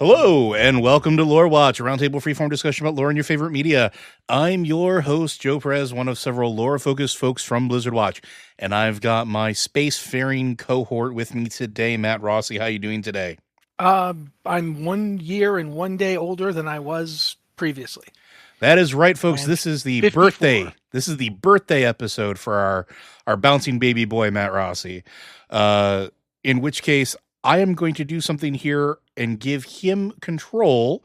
Hello, and welcome to Lore Watch, a roundtable freeform discussion about lore and your favorite media. I'm your host, Joe Perez, one of several lore-focused folks from Blizzard Watch, and I've got my spacefaring cohort with me today, Matt Rossi. How you doing today? I'm 1 year and 1 day older than I was previously. That is right, folks. And this is the 54. birthday. This is the birthday episode for our bouncing baby boy, Matt Rossi. In which case, I am going to do something here and give him control,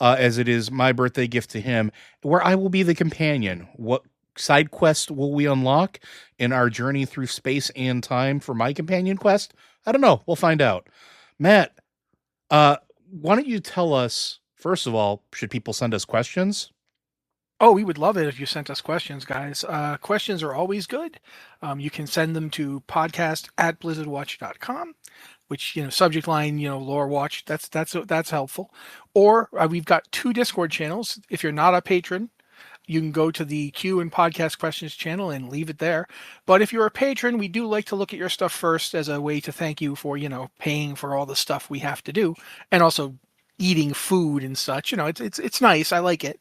as it is my birthday gift to him, where I will be the companion. What side quest will we unlock in our journey through space and time for my companion quest? I don't know. We'll find out. Matt, why don't you tell us, first of all, should people send us questions? Oh, we would love it if you sent us questions, guys. Questions are always good. You can send them to podcast@blizzardwatch.com, which, subject line, lore watch. That's helpful. Or we've got 2 Discord channels. If you're not a patron, you can go to the Q and podcast questions channel and leave it there. But if you're a patron, we do like to look at your stuff first as a way to thank you for, paying for all the stuff we have to do, and also eating food and such. It's nice. I like it.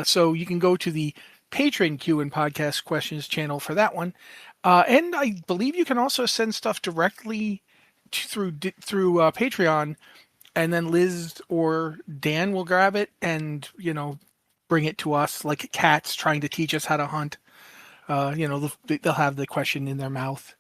So you can go to the patron Q and podcast questions channel for that one. And I believe you can also send stuff directly through Patreon, and then Liz or Dan will grab it and, bring it to us like cats trying to teach us how to hunt. They'll have the question in their mouth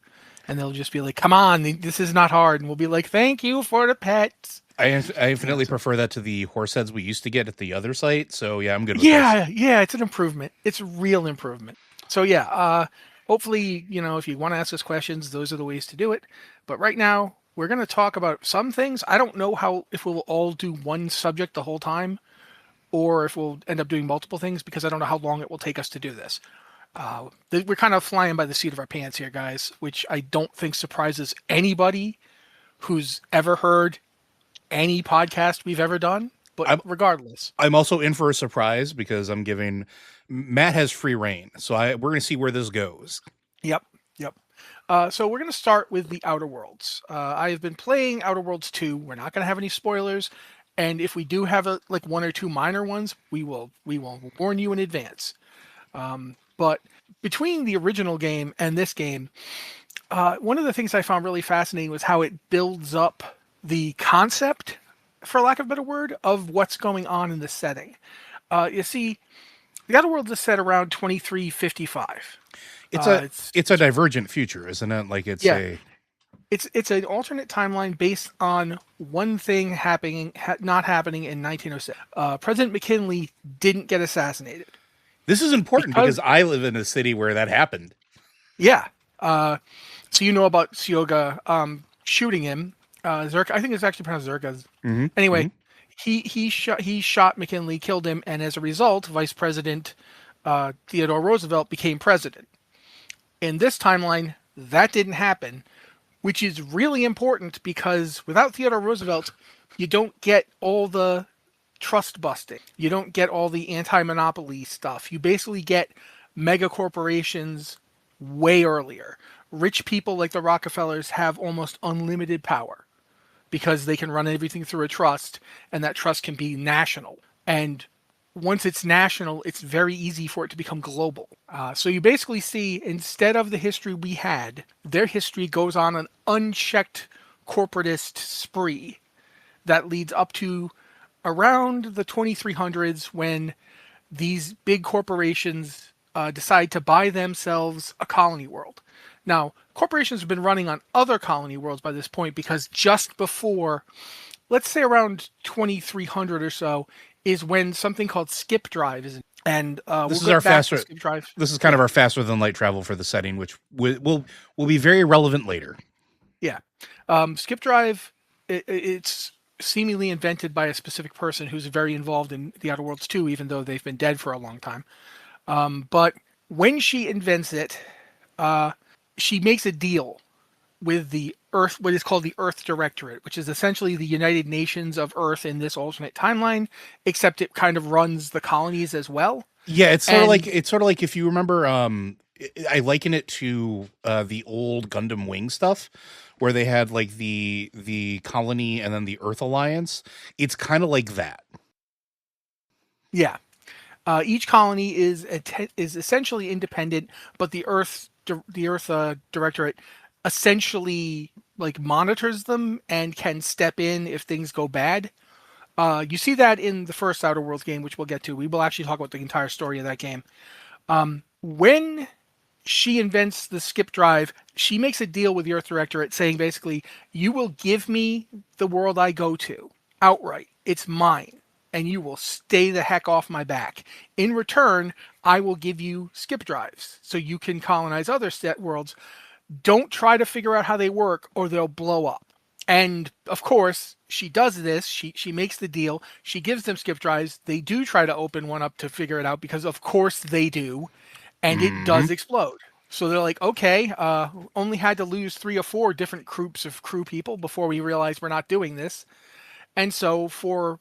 and they'll just be like, come on, this is not hard. And we'll be like, thank you for the pets. I infinitely prefer that to the horse heads we used to get at the other site. So yeah, I'm good with this. Yeah, it's an improvement. It's a real improvement. So yeah, hopefully, if you want to ask us questions, those are the ways to do it. But right now, we're going to talk about some things. I don't know if we'll all do one subject the whole time, or if we'll end up doing multiple things, because I don't know how long it will take us to do this. We're kind of flying by the seat of our pants here, guys, which I don't think surprises anybody who's ever heard any podcast we've ever done. But regardless, I'm also in for a surprise because Matt has free reign. So we're going to see where this goes. Yep. So we're going to start with the Outer Worlds. I have been playing Outer Worlds 2. We're not going to have any spoilers. And if we do have 1 or 2 minor ones, we will warn you in advance. But between the original game and this game, one of the things I found really fascinating was how it builds up the concept, for lack of a better word, of what's going on in the setting. You see, the Outer Worlds is set around 2355. It's a divergent future, isn't it? It's an alternate timeline based on one thing not happening in 1906. President McKinley didn't get assassinated. This is important because I live in a city where that happened. Yeah. So you know about Sioga shooting him. Zerka, I think it's actually pronounced Zerka. Mm-hmm. Anyway, he shot McKinley, killed him, and as a result, Vice President Theodore Roosevelt became president. In this timeline, that didn't happen, which is really important because without Theodore Roosevelt, you don't get all the trust busting. You don't get all the anti-monopoly stuff. You basically get mega corporations way earlier. Rich people like the Rockefellers have almost unlimited power because they can run everything through a trust, and that trust can be national. And once it's national, it's very easy for it to become global. So you basically see, instead of the history we had, their history goes on an unchecked corporatist spree that leads up to around the 2300s when these big corporations decide to buy themselves a colony world. Now, corporations have been running on other colony worlds by this point because just before, let's say around 2300 or so, is when something called skip drive is. And this is our faster. Skip drive. This is kind of our faster than light travel for the setting, which will be very relevant later. Yeah, skip drive. It's seemingly invented by a specific person who's very involved in the Outer Worlds too, even though they've been dead for a long time. But when she invents it, she makes a deal with the Earth, what is called the Earth Directorate, which is essentially the United Nations of Earth in this alternate timeline, except it kind of runs the colonies as well. Yeah, it's sort of like if you remember, I liken it to the old Gundam Wing stuff, where they had like the colony and then the Earth Alliance. It's kind of like that. Yeah. Each colony is essentially independent, but the Earth Directorate essentially like monitors them and can step in if things go bad. You see that in the first Outer Worlds game, which we'll get to. We will actually talk about the entire story of that game. When she invents the skip drive, she makes a deal with the Earth Directorate saying basically, you will give me the world I go to outright. It's mine. And you will stay the heck off my back. In return, I will give you skip drives so you can colonize other worlds. Don't try to figure out how they work or they'll blow up. And of course, she does this. She makes the deal. She gives them skip drives. They do try to open one up to figure it out because of course they do. And it does explode. So they're like, okay, only had to lose 3 or 4 different groups of crew people before we realized we're not doing this. And so for,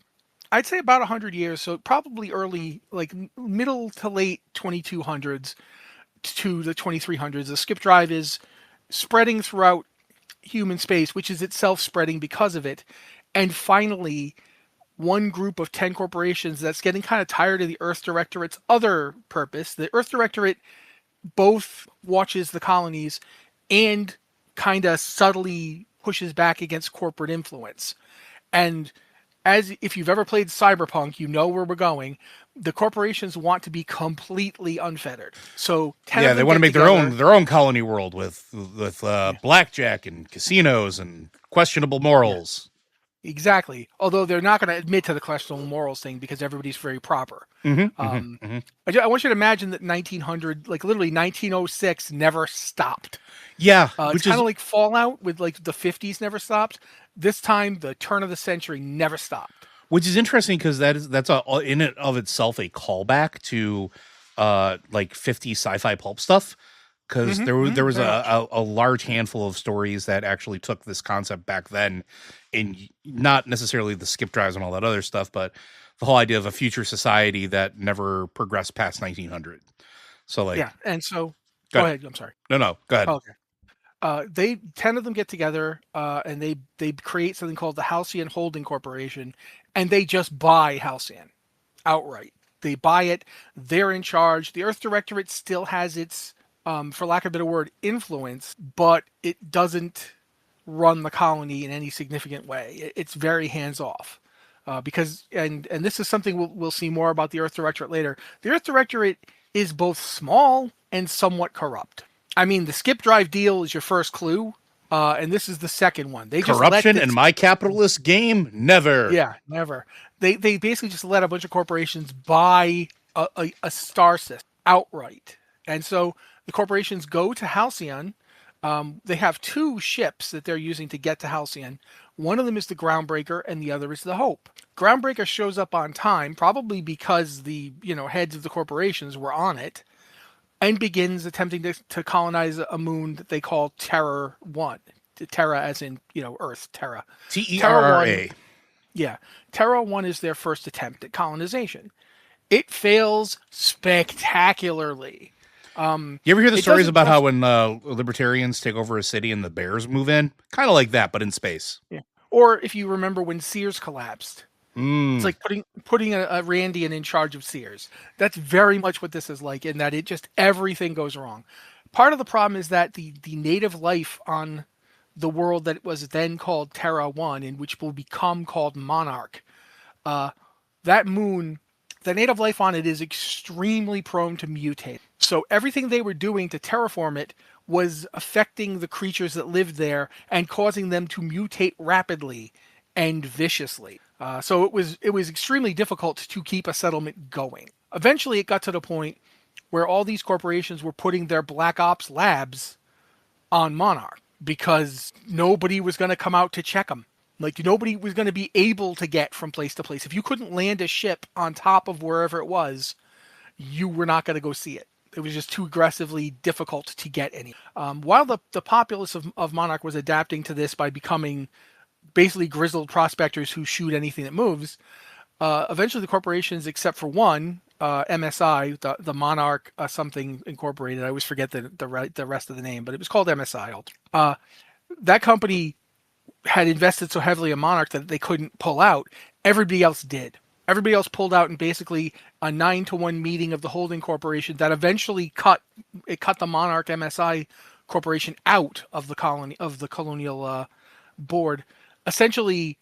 I'd say about 100 years, so probably early, like middle to late 2200s to the 2300s, the skip drive is spreading throughout human space, which is itself spreading because of it. And finally, one group of 10 corporations that's getting kind of tired of the Earth Directorate's other purpose. The Earth Directorate both watches the colonies and kind of subtly pushes back against corporate influence. And as if you've ever played Cyberpunk, you know where we're going. The corporations want to be completely unfettered. So 10 yeah, they want to make their own colony world with blackjack and casinos and questionable morals. Exactly. Although they're not going to admit to the questionable morals thing because everybody's very proper. I want you to imagine that 1900, like literally 1906, never stopped. Yeah, it's kind of like Fallout with like the 50s never stopped. This time, the turn of the century never stopped. Which is interesting because that's in and of itself a callback to like 50s sci-fi pulp stuff. Because there was a large handful of stories that actually took this concept back then, and not necessarily the skip drives and all that other stuff, but the whole idea of a future society that never progressed past 1900. So like, yeah, and so go ahead. I'm sorry. No, go ahead. Oh, okay. 10 of them get together and they create something called the Halcyon Holding Corporation, and they just buy Halcyon outright. They buy it. They're in charge. The Earth Directorate still has its for lack of a better word, influence, but it doesn't run the colony in any significant way. It's very hands-off. Because, and this is something we'll see more about the Earth Directorate later, the Earth Directorate is both small and somewhat corrupt. I mean, the skip drive deal is your first clue, and this is the second one. They Corruption in my capitalist game? Never. Yeah, never. They basically just let a bunch of corporations buy a star system outright. And so the corporations go to Halcyon. They have 2 ships that they're using to get to Halcyon. One of them is the Groundbreaker, and the other is the Hope. Groundbreaker shows up on time, probably because the heads of the corporations were on it, and begins attempting to colonize a moon that they call Terra 1. Terra as in, Earth, Terra. Terra. Yeah. Terra 1 is their first attempt at colonization. It fails spectacularly. You ever hear the stories about how when libertarians take over a city and the bears move in? Kind of like that, but in space. Yeah. Or if you remember when Sears collapsed. It's like putting a Randian in charge of Sears. That's very much what this is like, in that it just everything goes wrong. Part of the problem is that the native life on the world that was then called Terra 1, and which will become called Monarch, that moon, the native life on it is extremely prone to mutate. So everything they were doing to terraform it was affecting the creatures that lived there and causing them to mutate rapidly and viciously. So it was extremely difficult to keep a settlement going. Eventually, it got to the point where all these corporations were putting their Black Ops labs on Monarch because nobody was going to come out to check them. Like, nobody was going to be able to get from place to place. If you couldn't land a ship on top of wherever it was, you were not going to go see it. It was just too aggressively difficult to get any. While the populace of Monarch was adapting to this by becoming basically grizzled prospectors who shoot anything that moves, eventually the corporations, except for one, MSI, the Monarch something Incorporated, I always forget the rest of the name, but it was called MSI. that company had invested so heavily in Monarch that they couldn't pull out. Everybody else did. Everybody else pulled out in basically a 9-to-1 meeting of the holding corporation that eventually cut the Monarch MSI corporation out of the colonial board, essentially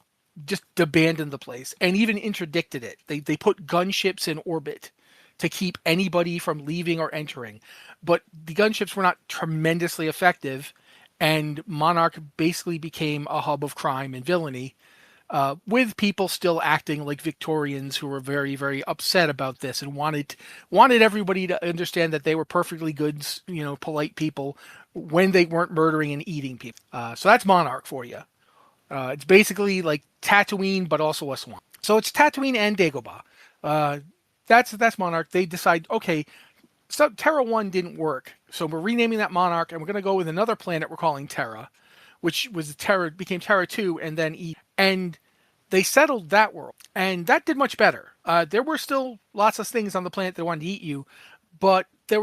just abandoned the place and even interdicted it. They put gunships in orbit to keep anybody from leaving or entering. But the gunships were not tremendously effective, and Monarch basically became a hub of crime and villainy, with people still acting like Victorians who were very, very upset about this and wanted everybody to understand that they were perfectly good, polite people when they weren't murdering and eating people. So that's Monarch for you. It's basically like Tatooine, but also a swamp. So it's Tatooine and Dagobah. That's Monarch. They decide, okay, so Terra 1 didn't work, so we're renaming that Monarch, and we're going to go with another planet we're calling Terra, which became Terra 2, and then E. And they settled that world, and that did much better. There were still lots of things on the planet that wanted to eat you, but they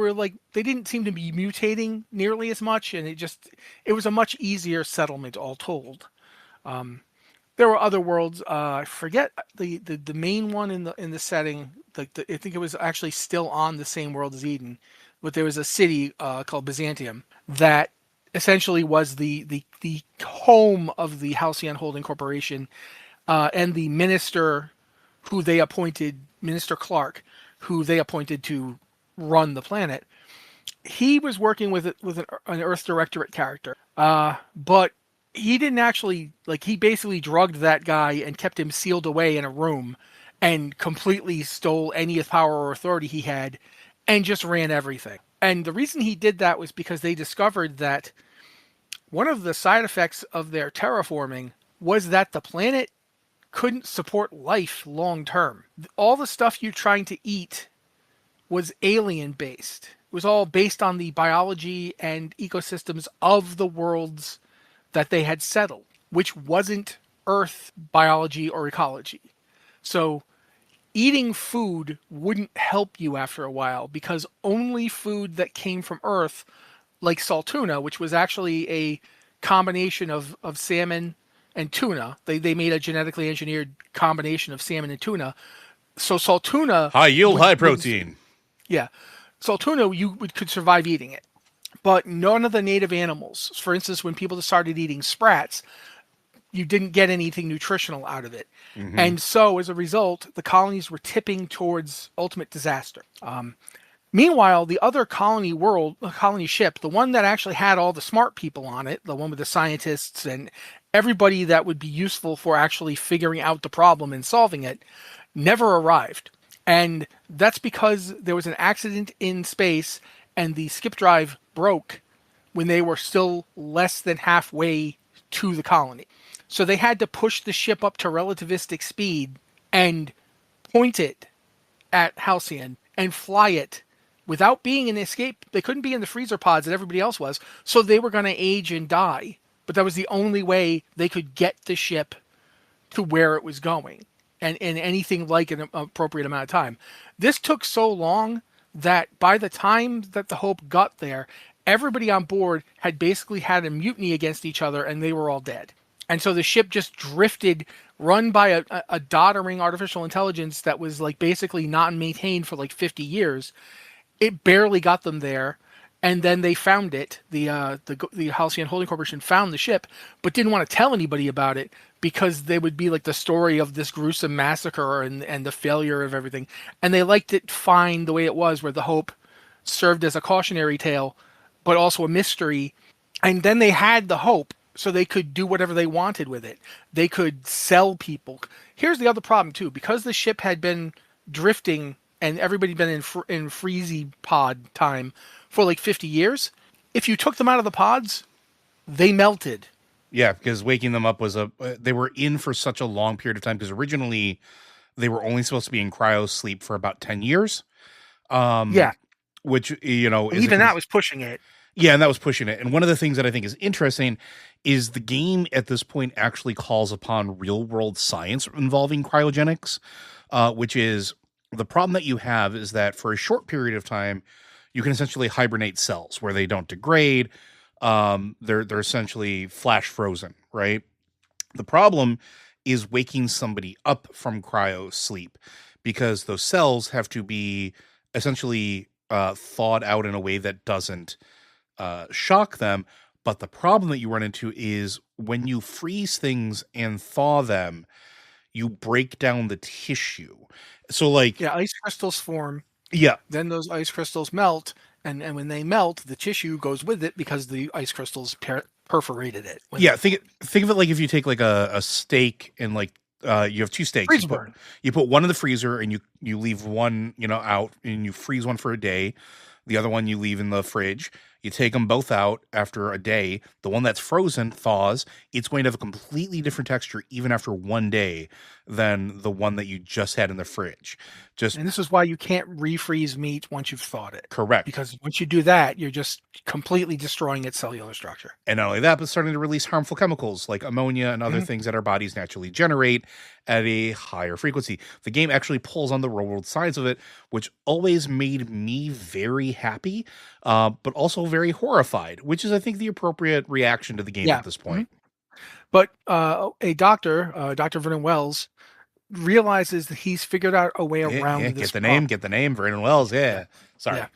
didn't seem to be mutating nearly as much, and it was a much easier settlement, all told. There were other worlds. I forget the main one in the setting. I think it was actually still on the same world as Eden, but there was a city called Byzantium that essentially was the home of the Halcyon Holding Corporation, and the minister who they appointed, Minister Clark, who they appointed to run the planet. He was working with an Earth Directorate character, but he didn't actually, he basically drugged that guy and kept him sealed away in a room and completely stole any power or authority he had and just ran everything. And the reason he did that was because they discovered that one of the side effects of their terraforming was that the planet couldn't support life long term. All the stuff you're trying to eat was alien based. It was all based on the biology and ecosystems of the worlds that they had settled, which wasn't Earth biology or ecology. So eating food wouldn't help you after a while, because only food that came from Earth, like saltuna, which was actually a combination of salmon and tuna. They made a genetically engineered combination of salmon and tuna. So saltuna... High yield, high protein. Yeah. Saltuna, could survive eating it. But none of the native animals, for instance, when people started eating sprats, you didn't get anything nutritional out of it. Mm-hmm. And so, as a result, the colonies were tipping towards ultimate disaster. Meanwhile, the other colony ship, the one that actually had all the smart people on it, the one with the scientists and everybody that would be useful for actually figuring out the problem and solving it, never arrived. And that's because there was an accident in space and the skip drive broke when they were still less than halfway to the colony. So they had to push the ship up to relativistic speed and point it at Halcyon and fly it without being in escape. They couldn't be in the freezer pods that everybody else was, so they were going to age and die. But that was the only way they could get the ship to where it was going, and in anything like an appropriate amount of time. This took so long that by the time that the Hope got there, everybody on board had basically had a mutiny against each other, and they were all dead. And so the ship just drifted, run by a doddering artificial intelligence that was basically not maintained for 50 years. It barely got them there, and then they found it. The Halcyon Holding Corporation found the ship, but didn't want to tell anybody about it, because they would be the story of this gruesome massacre and the failure of everything. And they liked it fine the way it was, where the Hope served as a cautionary tale, but also a mystery. And then they had the Hope, so they could do whatever they wanted with it. They could sell people. Here's the other problem, too. Because the ship had been drifting and everybody had been in freezy pod time for 50 years, if you took them out of the pods, they melted. Yeah, because waking them up was they were in for such a long period of time, because originally they were only supposed to be in cryo sleep for about 10 years. Yeah. Which, even that was pushing it. Yeah, and that was pushing it. And one of the things that I think is interesting is the game at this point actually calls upon real world science involving cryogenics, which is the problem that you have is that for a short period of time, you can essentially hibernate cells where they don't degrade. They're essentially flash frozen, right? The problem is waking somebody up from cryo sleep, because those cells have to be essentially thawed out in a way that doesn't shock them. But the problem that you run into is when you freeze things and thaw them, you break down the tissue. So, like, Yeah, ice crystals form. yeah, Then those ice crystals melt, and when they melt, the tissue goes with it because the ice crystals perforated it. yeah. Think of it like if you take like a steak and like you have two steaks. Freeze burn. You put one in the freezer and you leave one out, and you freeze one for a day. The other one you leave in the fridge. You take them both out after a day. The one that's frozen thaws. It's going to have a completely different texture even after one day than the one that you just had in the fridge. Just And this is why you can't refreeze meat once you've thawed it. correct. Because once you do that, you're just completely destroying its cellular structure. And not only that, but starting to release harmful chemicals like ammonia and other things that our bodies naturally generate at a higher frequency. The game actually pulls on the real world science of it, which always made me very happy, but also very horrified, which is, I think, the appropriate reaction to the game at this point. But a doctor, Dr. Vernon Wells, realizes that he's figured out a way around this. Get the name, Vernon Wells. Yeah. Sorry. Yeah.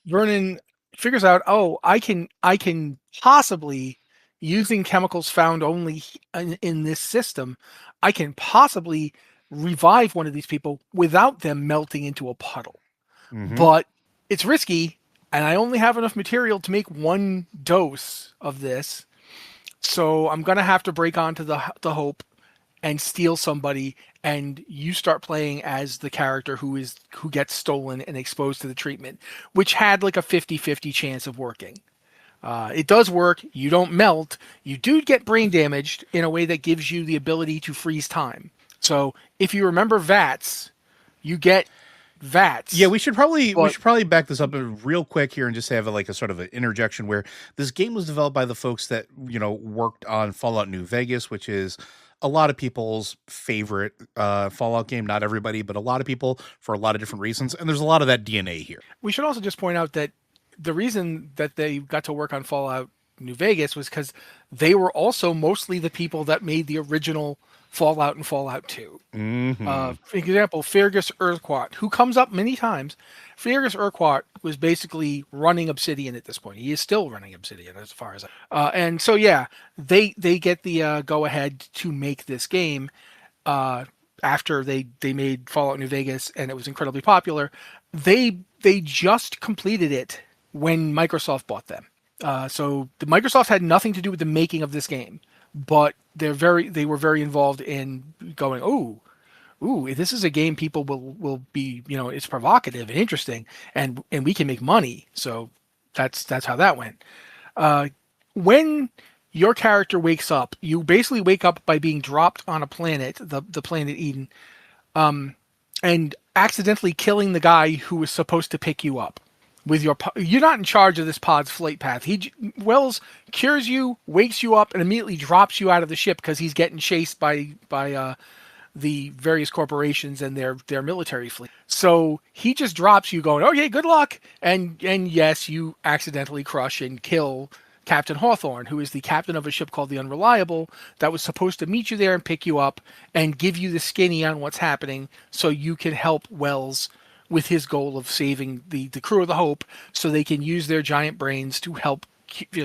Vernon figures out, I can possibly, using chemicals found only in this system, I can possibly revive one of these people without them melting into a puddle. But it's risky, and I only have enough material to make one dose of this. So I'm going to have to break onto the Hope and steal somebody, and you start playing as the character who gets stolen and exposed to the treatment, which had like a 50-50 chance of working. It does work. You don't melt. You do get brain damaged in a way that gives you the ability to freeze time. So if you remember VATS, you get VATS. Yeah, we should probably back this up real quick here and just have a sort of an interjection where this game was developed by the folks that worked on Fallout New Vegas, which is a lot of people's favorite Fallout game. Not everybody, but a lot of people for a lot of different reasons. And there's a lot of that DNA here. We should also just point out that the reason that they got to work on Fallout New Vegas was because they were also mostly the people that made the original Fallout and Fallout 2. For example, Fergus Urquhart, who comes up many times. Fergus Urquhart was basically running Obsidian at this point. He is still running Obsidian as far as and so yeah, they get the go ahead to make this game after they made Fallout New Vegas, and it was incredibly popular. They just completed it when Microsoft bought them. So the Microsoft had nothing to do with the making of this game, but they were very involved in going, ooh, this is a game people will be, it's provocative and interesting, and we can make money. So that's how that went. When your character wakes up, you basically wake up by being dropped on a planet, the planet Eden, and accidentally killing the guy who was supposed to pick you up. You're not in charge of this pod's flight path. Wells cures you, wakes you up, and immediately drops you out of the ship because he's getting chased by the various corporations and their military fleet. So he just drops you, going, "Okay, good luck." And yes, you accidentally crush and kill Captain Hawthorne, who is the captain of a ship called the Unreliable that was supposed to meet you there and pick you up and give you the skinny on what's happening, so you can help Wells with his goal of saving the crew of the Hope, so they can use their giant brains to help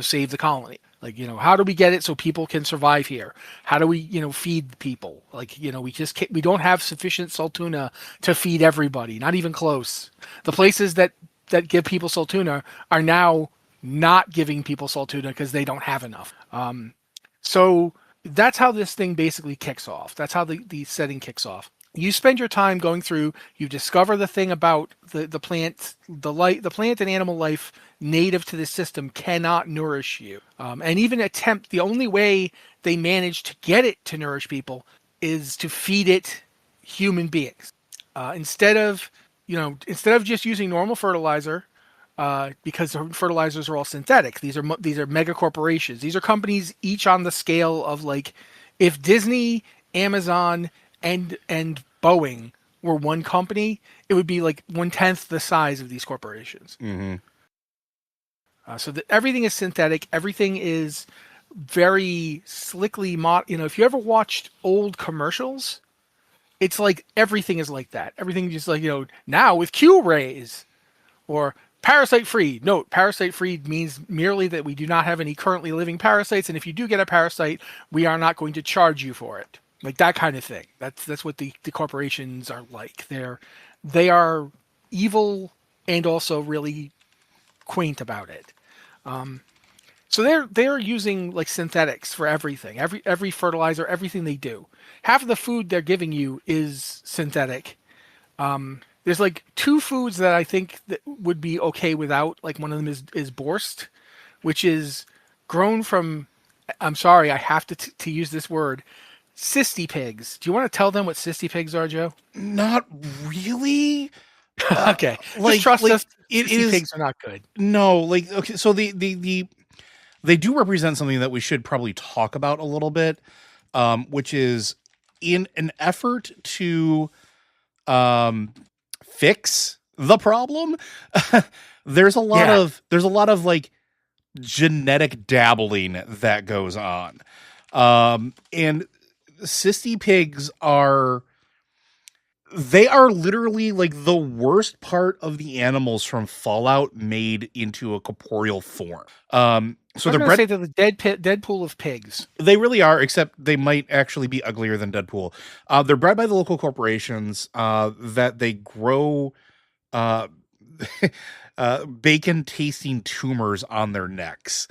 save the colony. Like, how do we get it so people can survive here? How do we, feed people? Like, we don't have sufficient Saltuna to feed everybody, not even close. The places that give people Saltuna are now not giving people Saltuna because they don't have enough. So that's how this thing basically kicks off. That's how the setting kicks off. You spend your time going through, you discover the thing about the plant, the plant and animal life native to the system cannot nourish you. And even the only way they manage to get it to nourish people is to feed it human beings. Instead of just using normal fertilizer, because fertilizers are all synthetic. These are mega corporations. These are companies each on the scale of, like, if Disney, Amazon, and Boeing were one company, it would be like 1/10 the size of these corporations. Everything is synthetic. Everything is very slickly if you ever watched old commercials, it's like everything is like that. Everything just like, now with Q-rays or parasite free. Note, parasite free means merely that we do not have any currently living parasites, and if you do get a parasite, we are not going to charge you for it. Like that kind of thing. That's what the corporations are like. They are evil and also really quaint about it. So they're using like synthetics for everything. Every fertilizer, everything they do. Half of the food they're giving you is synthetic. There's like two foods that I think that would be okay without. Like one of them is borscht, which is grown from. I'm sorry, I have to use this word. Cysty pigs. Do you want to tell them what cysty pigs are, Joe? Not really. Okay, just trust us. Cysty pigs are not good. No, like okay, so they do represent something that we should probably talk about a little bit, which is in an effort to fix the problem. there's a lot of like genetic dabbling that goes on, and cysty pigs are literally like the worst part of the animals from Fallout made into a corporeal form. So they're bred. Say they're the Deadpool of pigs. They really are, except they might actually be uglier than Deadpool. They're bred by the local corporations that they grow bacon tasting tumors on their necks,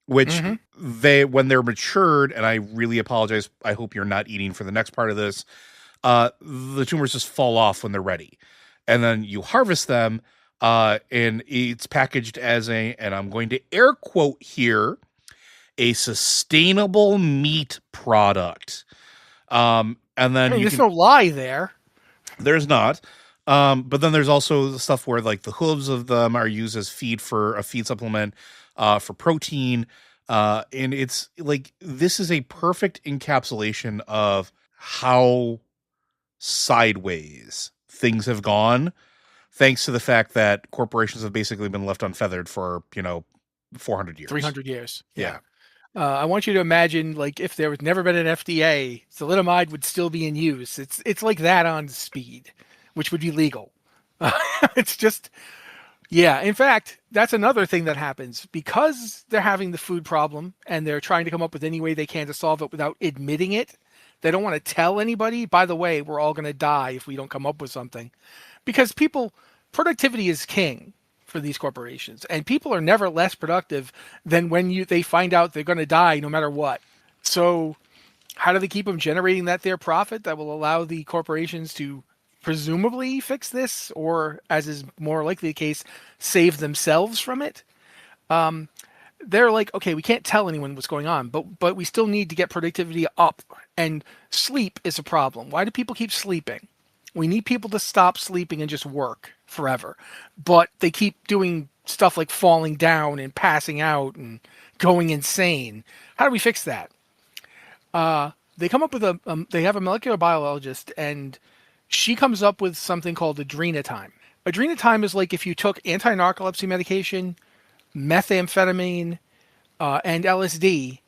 which when they're matured, and I really apologize, I hope you're not eating for the next part of this, the tumors just fall off when they're ready. And then you harvest them, and it's packaged as and I'm going to air quote here, a sustainable meat product. And then there's no lie there. There's not. But then there's also the stuff where like the hooves of them are used as feed for a feed supplement, for protein. And it's like, this is a perfect encapsulation of how sideways things have gone, thanks to the fact that corporations have basically been left unfeathered for 400 years, 300 years. Yeah. I want you to imagine, like, if there was never been an FDA, thalidomide would still be in use. It's like that on speed, which would be legal. It's just, yeah. In fact, that's another thing that happens because they're having the food problem and they're trying to come up with any way they can to solve it without admitting it. They don't want to tell anybody, by the way, we're all going to die if we don't come up with something. Because productivity is king for these corporations. And people are never less productive than when they find out they're going to die no matter what. So how do they keep them generating their profit that will allow the corporations to presumably fix this, or, as is more likely the case, save themselves from it? They're like, okay, we can't tell anyone what's going on, but we still need to get productivity up. And sleep is a problem. Why do people keep sleeping? We need people to stop sleeping and just work forever. But they keep doing stuff like falling down and passing out and going insane. How do we fix that? They come up with they have a molecular biologist, and she comes up with something called adrenatime. Adrenatime is like if you took anti-narcolepsy medication, methamphetamine, and LSD,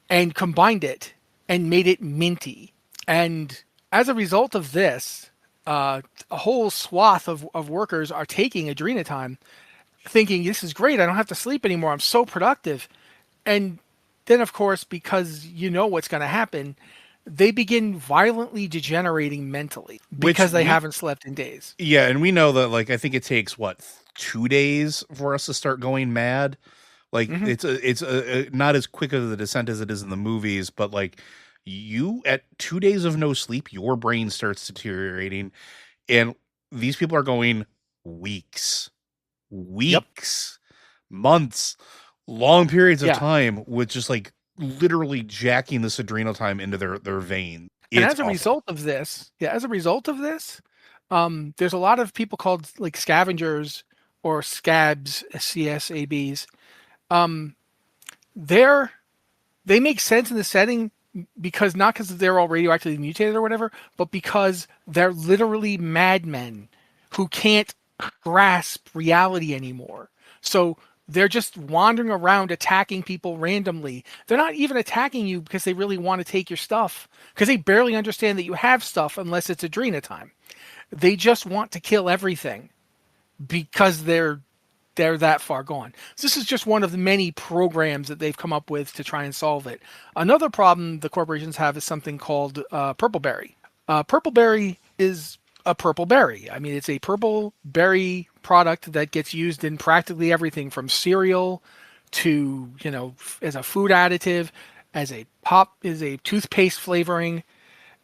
and combined it and made it minty. And as a result of this, a whole swath of workers are taking adrenatime, thinking, this is great, I don't have to sleep anymore, I'm so productive. And then, of course, because you know what's going to happen, they begin violently degenerating mentally because they haven't slept in days. Yeah, and we know that, like, I think it takes, 2 days for us to start going mad? Like, it's not as quick of the descent as it is in the movies, but, like, you, at 2 days of no sleep, your brain starts deteriorating, and these people are going weeks, months, long periods of time with just, like, literally jacking this adrenal time into their vein. And as a result of this, there's a lot of people called like scavengers or scabs, CSABs. They make sense in the setting because not because they're all radioactively mutated or whatever, but because they're literally madmen who can't grasp reality anymore. So They're just wandering around attacking people randomly. They're not even attacking you because they really want to take your stuff, because they barely understand that you have stuff unless it's Adrena time. They just want to kill everything because they're that far gone. So this is just one of the many programs that they've come up with to try and solve it. Another problem the corporations have is something called purple berry. Purple berry is a purple berry. I mean, it's a purple berry product that gets used in practically everything from cereal to, as a food additive, as a toothpaste flavoring.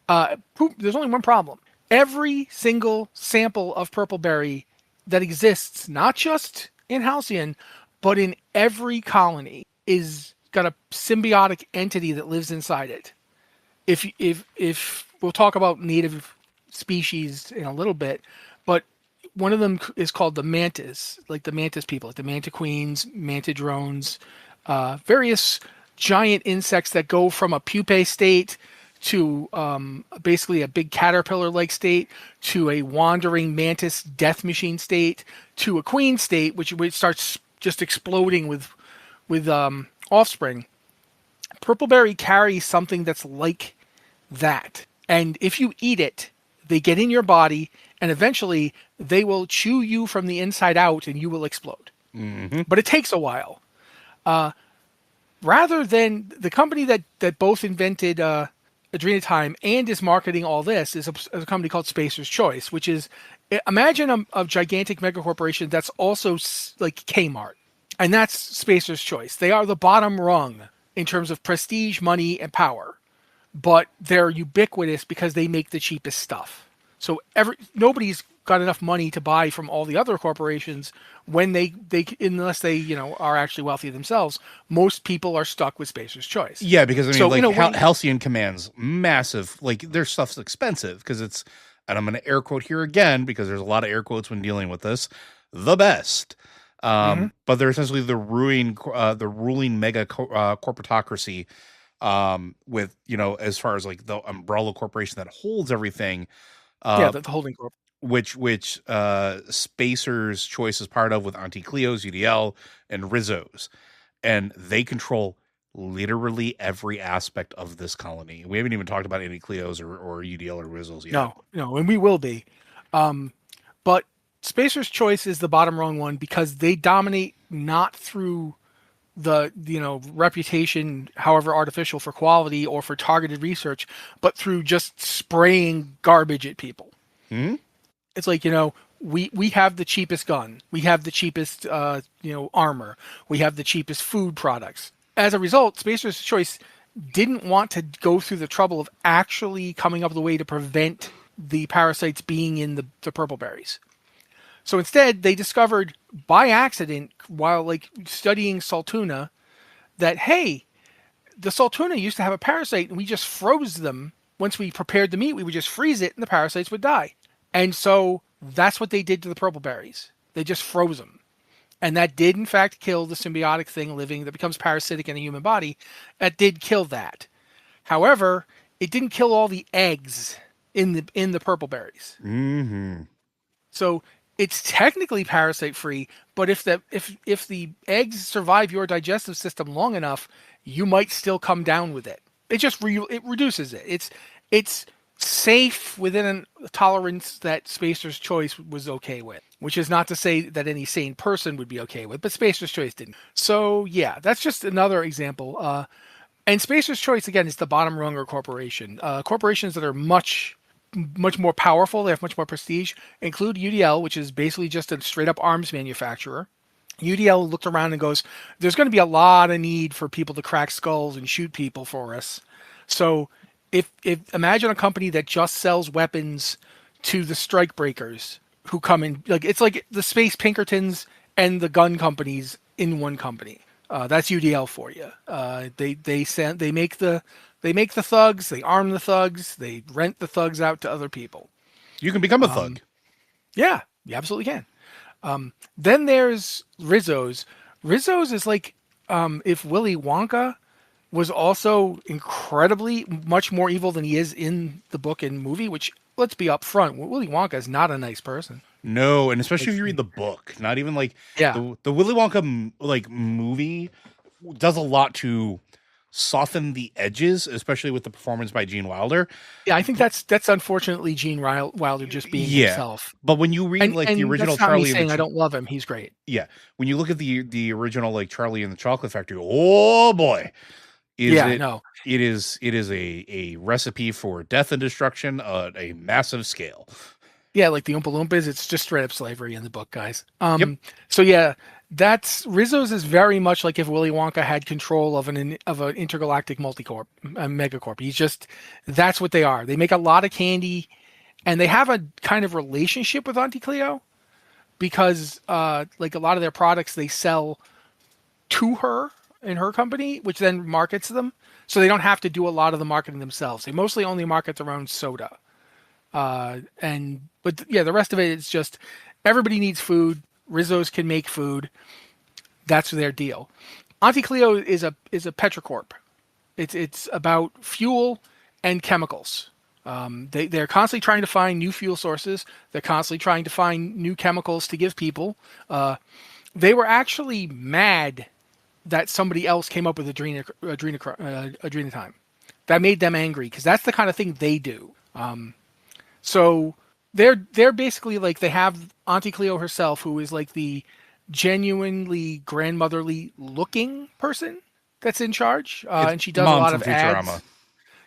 There's only one problem. Every single sample of purple berry that exists, not just in Halcyon, but in every colony, is got a symbiotic entity that lives inside it. If we'll talk about native species in a little bit, but one of them is called the mantis, like the mantis people, like the mantiqueens, mantidrones, various giant insects that go from a pupae state to basically a big caterpillar-like state, to a wandering mantis death machine state, to a queen state, which starts just exploding with offspring. Purpleberry carries something that's like that. And if you eat it, they get in your body, and eventually they will chew you from the inside out, and you will explode. Mm-hmm. But it takes a while. Rather than the company that both invented Adrenatime and is marketing all this is a company called Spacer's Choice, which is, imagine a gigantic megacorporation that's also like Kmart, and that's Spacer's Choice. They are the bottom rung in terms of prestige, money, and power, but they're ubiquitous because they make the cheapest stuff. So nobody's got enough money to buy from all the other corporations when they unless they are actually wealthy themselves. Most people are stuck with Spacer's Choice. Yeah, because I mean, Halcyon commands massive, their stuff's expensive because it's, and I'm going to air quote here again because there's a lot of air quotes when dealing with this, the best. But they're essentially the ruling mega corporatocracy, with as far as like the umbrella corporation that holds everything. The holding corp. Which Spacer's Choice is part of, with Auntie Cleo's, UDL, and Rizzo's. And they control literally every aspect of this colony. We haven't even talked about Auntie Cleo's or UDL or Rizzo's yet. No, and we will be. But Spacer's Choice is the bottom rung one because they dominate not through the reputation, however artificial, for quality or for targeted research, but through just spraying garbage at people. Hmm? It's like, we have the cheapest gun, we have the cheapest armor, we have the cheapest food products. As a result, Spacer's Choice didn't want to go through the trouble of actually coming up with a way to prevent the parasites being in the purple berries. So instead, they discovered by accident, while studying Saltuna, that, hey, the Saltuna used to have a parasite, and we just froze them. Once we prepared the meat, we would just freeze it, and the parasites would die. And so that's what they did to the purple berries. They just froze them. And that did, in fact, kill the symbiotic thing living that becomes parasitic in a human body. That did kill that. However, it didn't kill all the eggs in the purple berries. Mm-hmm. So it's technically parasite-free, but if the eggs survive your digestive system long enough, you might still come down with it. It just it reduces it. It's safe within a tolerance that Spacer's Choice was okay with, which is not to say that any sane person would be okay with, but Spacer's Choice didn't. So yeah, that's just another example. And Spacer's Choice, again, is the bottom rung corporation. Corporations that are much more powerful, they have much more prestige, include UDL, which is basically just a straight up arms manufacturer. UDL looked around and goes, there's going to be a lot of need for people to crack skulls and shoot people for us. So if imagine a company that just sells weapons to the strike breakers who come in, it's like the Space Pinkertons and the gun companies in one company. That's UDL for you. They make the thugs, they arm the thugs, they rent the thugs out to other people. You can become a thug. Yeah, you absolutely can. Then there's Rizzo's. Rizzo's is like if Willy Wonka was also incredibly much more evil than he is in the book and movie, which, let's be upfront, Willy Wonka is not a nice person. No, and especially Like, if you read the book, not even like yeah, the Willy Wonka like movie does a lot to soften the edges, especially with the performance by Gene Wilder. yeah. I think that's unfortunately Wilder just being Yeah, himself. but when you read like the And original that's not me Charlie and saying I the don't love him. He's great. yeah, when you look at the original like Charlie and the Chocolate Factory, oh boy, is Yeah, it no. it is a recipe for death and destruction at a massive scale. Yeah, like the Oompa Loompas, it's just straight up slavery in the book, guys. Yep. So yeah, that's Rizzo's is very much like if Willy Wonka had control of an intergalactic multicorp, a megacorp. He's just that's what they are. They make a lot of candy, and they have a kind of relationship with Auntie Cleo because, like a lot of their products, they sell to her in her company, which then markets them. So they don't have to do a lot of the marketing themselves. They mostly only market their own soda. But yeah, the rest of it is just everybody needs food. Rizzo's can make food. That's their deal. Auntie Cleo is a petrocorp. It's about fuel and chemicals. They're constantly trying to find new fuel sources. They're constantly trying to find new chemicals to give people. They were actually mad that somebody else came up with adrenotime. That made them angry because that's the kind of thing they do. So they're basically like they have Auntie Cleo herself, who is like the genuinely grandmotherly looking person that's in charge, and she does a Mom lot from of Futurama. ads.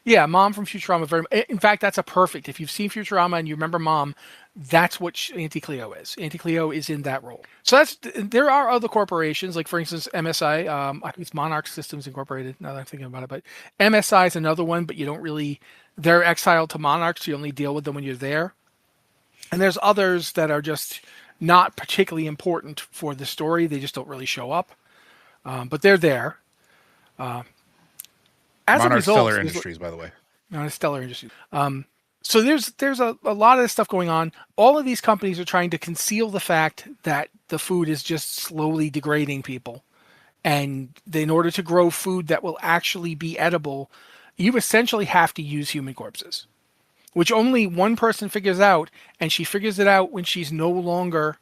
Yeah, Mom from Futurama. In fact, that's a perfect. If you've seen Futurama and you remember Mom, that's what Auntie Cleo is. Auntie Cleo is in that role. So there are other corporations, like for instance MSI. I think it's Monarch Systems Incorporated. Now that I'm thinking about it, but MSI is another one. But you don't really. They're exiled to Monarch, so you only deal with them when you're there. And there's others that are just not particularly important for the story. They just don't really show up, but they're there. As Monarch a result, Stellar Industries, by the way. Stellar Industries. So there's a lot of this stuff going on. All of these companies are trying to conceal the fact that the food is just slowly degrading people. And in order to grow food that will actually be edible, you essentially have to use human corpses, which only one person figures out, and she figures it out when she's no longer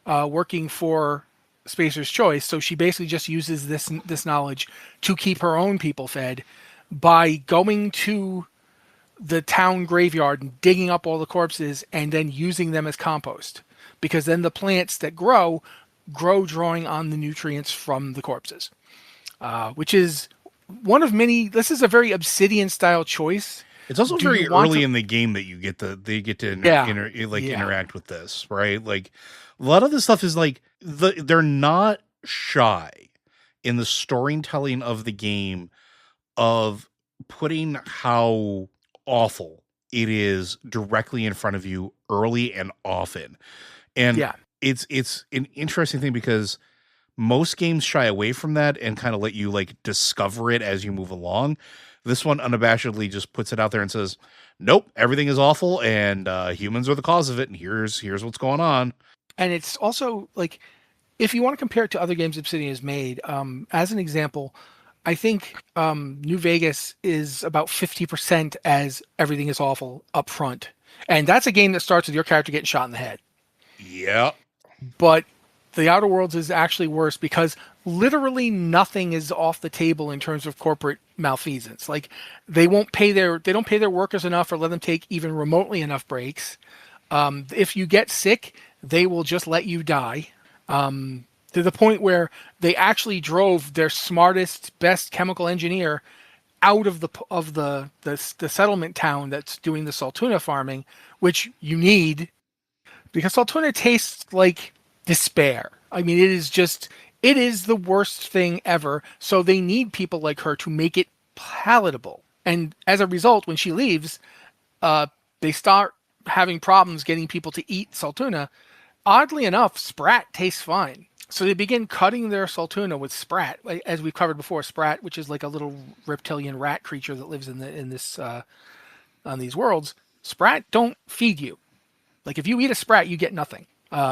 working for Spacer's Choice. So she basically just uses this knowledge to keep her own people fed by going to the town graveyard and digging up all the corpses and then using them as compost. Because then the plants that grow drawing on the nutrients from the corpses, which is one of many. This is a very Obsidian style choice. It's also very early in the game that they get to interact with this, right? Like a lot of this stuff is like they're not shy in the storytelling of the game of putting how awful it is directly in front of you early and often. And it's an interesting thing because most games shy away from that and kind of let you like discover it as you move along. This one unabashedly just puts it out there and says, nope, everything is awful and humans are the cause of it. And here's what's going on. And it's also like, if you want to compare it to other games Obsidian has made, as an example, I think New Vegas is about 50% as everything is awful up front. And that's a game that starts with your character getting shot in the head. Yeah. But the Outer Worlds is actually worse because literally nothing is off the table in terms of corporate malfeasance. Like they don't pay their workers enough or let them take even remotely enough breaks. If you get sick, they will just let you die. To the point where they actually drove their smartest, best chemical engineer out of the settlement town that's doing the Saltuna farming, which you need because Saltuna tastes like despair. I mean, it is the worst thing ever. So they need people like her to make it palatable. And as a result, when she leaves, they start having problems getting people to eat Saltuna. Oddly enough, Sprat tastes fine. So they begin cutting their Saltuna with Sprat, as we've covered before. Sprat, which is like a little reptilian rat creature that lives on these worlds. Sprat don't feed you. Like if you eat a Sprat, you get nothing.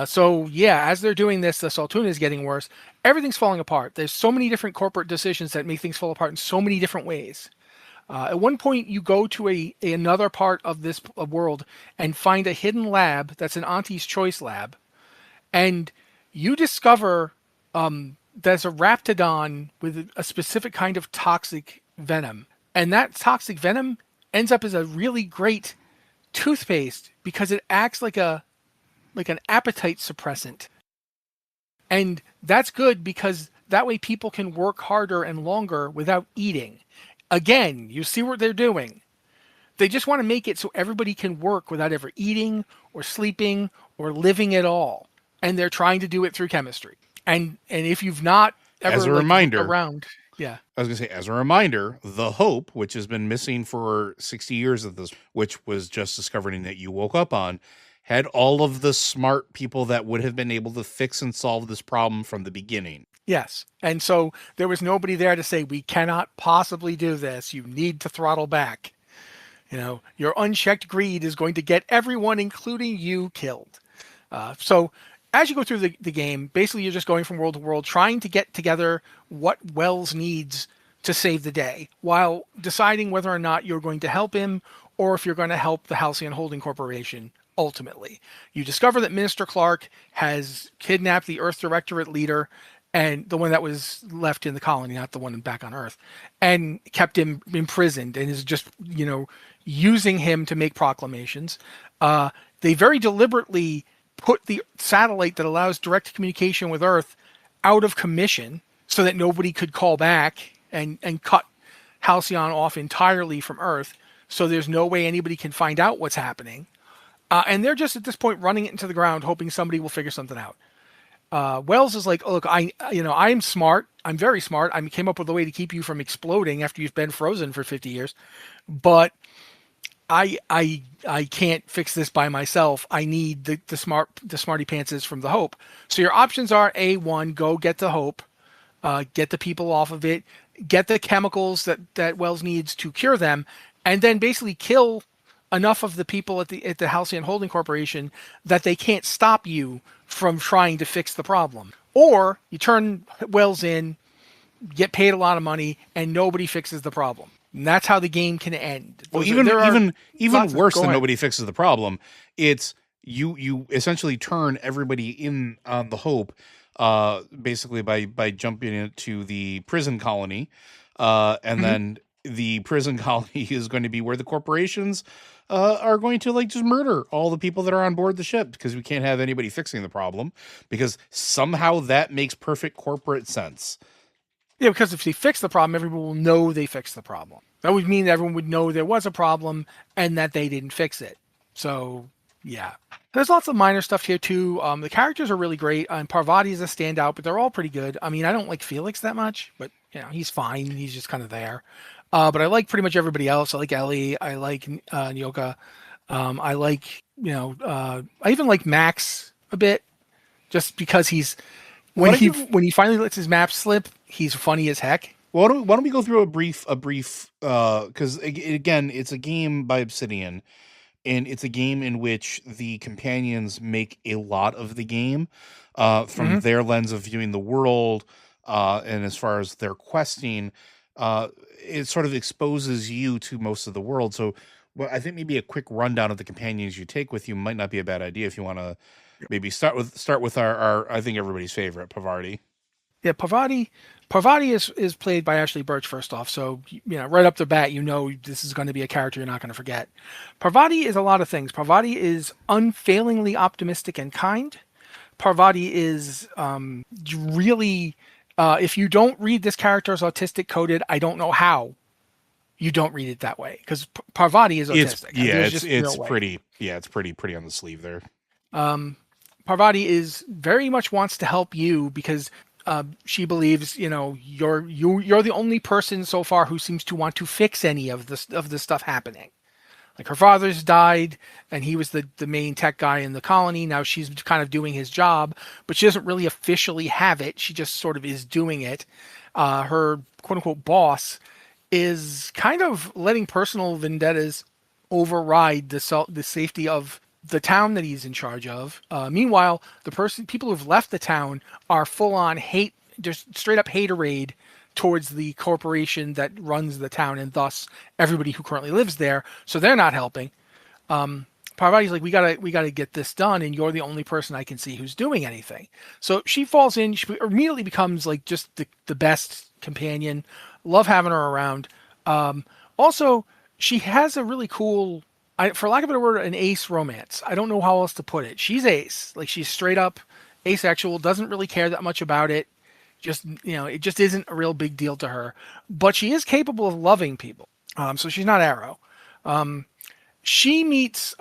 So yeah, as they're doing this, the Saltuna is getting worse. Everything's falling apart. There's so many different corporate decisions that make things fall apart in so many different ways. At one point, you go to another part of this world and find a hidden lab that's an Auntie's Choice lab, and you discover there's a raptidon with a specific kind of toxic venom, and that toxic venom ends up as a really great toothpaste because it acts like an appetite suppressant, and that's good because that way people can work harder and longer without eating. Again, you see what they're doing. They just want to make it so everybody can work without ever eating or sleeping or living at all. And they're trying to do it through chemistry. And if you've not ever as a reminder around, yeah. I was going to say, as a reminder, the hope, which has been missing for 60 years at this, which was just discovering that you woke up on, had all of the smart people that would have been able to fix and solve this problem from the beginning. Yes. And so there was nobody there to say, we cannot possibly do this. You need to throttle back. Your unchecked greed is going to get everyone, including you, killed. So as you go through the game, basically you're just going from world to world, trying to get together what Wells needs to save the day, while deciding whether or not you're going to help him or if you're going to help the Halcyon Holding Corporation. Ultimately, you discover that Minister Clark has kidnapped the Earth Directorate leader, and the one that was left in the colony, not the one back on Earth, and kept him imprisoned and is just, using him to make proclamations. They very deliberately put the satellite that allows direct communication with Earth out of commission so that nobody could call back and cut Halcyon off entirely from Earth. So there's no way anybody can find out what's happening. And they're just at this point running it into the ground, hoping somebody will figure something out. Wells is like, look, I'm smart. I'm very smart. I came up with a way to keep you from exploding after you've been frozen for 50 years. But I can't fix this by myself. I need the smarty pantses from the Hope. So your options are A1, go get the Hope, get the people off of it, get the chemicals that Wells needs to cure them, and then basically kill enough of the people at the Halcyon Holding Corporation that they can't stop you from trying to fix the problem. Or you turn Wells in, get paid a lot of money, and nobody fixes the problem. And that's how the game can end. Well, even worse than nobody fixes the problem, it's you essentially turn everybody in on the Hope, basically by jumping into the prison colony, and then the prison colony is going to be where the corporations are going to just murder all the people that are on board the ship, because we can't have anybody fixing the problem, because somehow that makes perfect corporate sense. Yeah, because if they fix the problem, everyone will know they fixed the problem. That would mean that everyone would know there was a problem and that they didn't fix it. So, yeah. There's lots of minor stuff here, too. The characters are really great. Parvati is a standout, but they're all pretty good. I mean, I don't like Felix that much, but, he's fine. He's just kind of there. But I like pretty much everybody else. I like Ellie. I like Nyoka. I like, I even like Max a bit, just because when he finally lets his map slip, he's funny as heck. Well, why don't we go through a brief, because again, it's a game by Obsidian, and it's a game in which the companions make a lot of the game from their lens of viewing the world, and as far as their questing, it sort of exposes you to most of the world. So, well, I think maybe a quick rundown of the companions you take with you might not be a bad idea if you want to maybe start with our I think everybody's favorite, Parvati. Yeah, Parvati is played by Ashley Birch, first off. So, right up the bat, this is going to be a character you're not going to forget. Parvati is a lot of things. Parvati is unfailingly optimistic and kind. Parvati is really... if you don't read this character as autistic coded, I don't know how you don't read it that way, because Parvati is autistic. It's pretty on the sleeve there. Parvati is very much wants to help you because she believes you're the only person so far who seems to want to fix any of this stuff happening. Like, her father's died, and he was the main tech guy in the colony. Now she's kind of doing his job, but she doesn't really officially have it. She just sort of is doing it. Her quote-unquote boss is kind of letting personal vendettas override the safety of the town that he's in charge of. Meanwhile, people who've left the town are full-on hate, just straight-up haterade towards the corporation that runs the town, and thus everybody who currently lives there. So they're not helping. Parvati's like, we gotta get this done, and you're the only person I can see who's doing anything. So she falls in. She immediately becomes like just the best companion. Love having her around. Also, she has a really cool, for lack of a better word, an ace romance. I don't know how else to put it. She's ace, like she's straight up asexual. Doesn't really care that much about it. Just it just isn't a real big deal to her. But she is capable of loving people. So she's not Arrow. She meets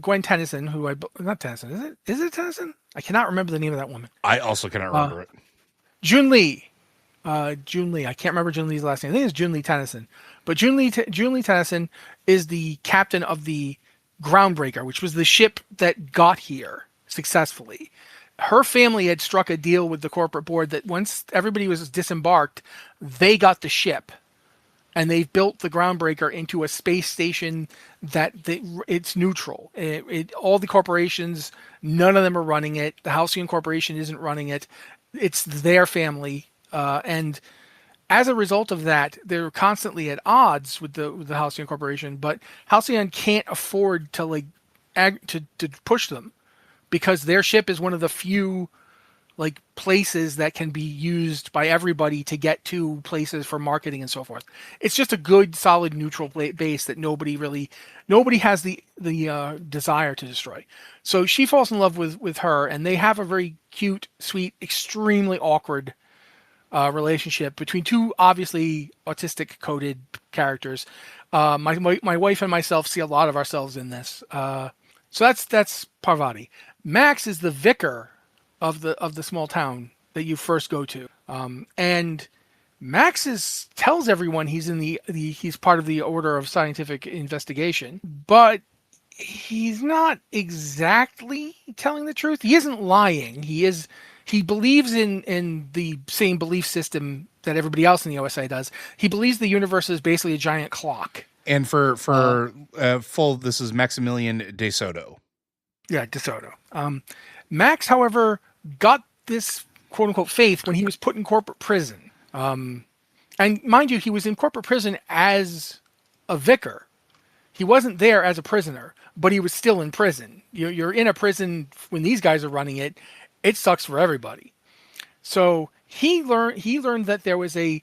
Gwen Tennyson, who not Tennyson, is it? Is it Tennyson? I cannot remember the name of that woman. I also cannot remember it. June Lee. June Lee. I can't remember June Lee's last name. I think it's June Lee Tennyson. But June Lee Tennyson is the captain of the Groundbreaker, which was the ship that got here successfully. Her family had struck a deal with the corporate board that once everybody was disembarked, they got the ship. And they've built the Groundbreaker into a space station that it's neutral. All the corporations, none of them are running it. The Halcyon Corporation isn't running it. It's their family. And as a result of that, they're constantly at odds with the Halcyon Corporation. But Halcyon can't afford to to push them because their ship is one of the few places that can be used by everybody to get to places for marketing and so forth. It's just a good, solid, neutral base that nobody has the desire to destroy. So she falls in love with her, and they have a very cute, sweet, extremely awkward relationship between two obviously autistic coded characters. My wife and myself see a lot of ourselves in this. So that's Parvati. Max is the vicar of the small town that you first go to, and Max tells everyone he's part of the Order of Scientific Investigation, but he's not exactly telling the truth. He isn't lying. He believes in the same belief system that everybody else in the OSA does. He believes the universe is basically a giant clock. And for full, this is Maximilian De Soto. Yeah, De Soto. Max, however, got this quote-unquote faith when he was put in corporate prison. And mind you, he was in corporate prison as a vicar. He wasn't there as a prisoner, but he was still in prison. You're in a prison when these guys are running it. It sucks for everybody. So he learned that there was a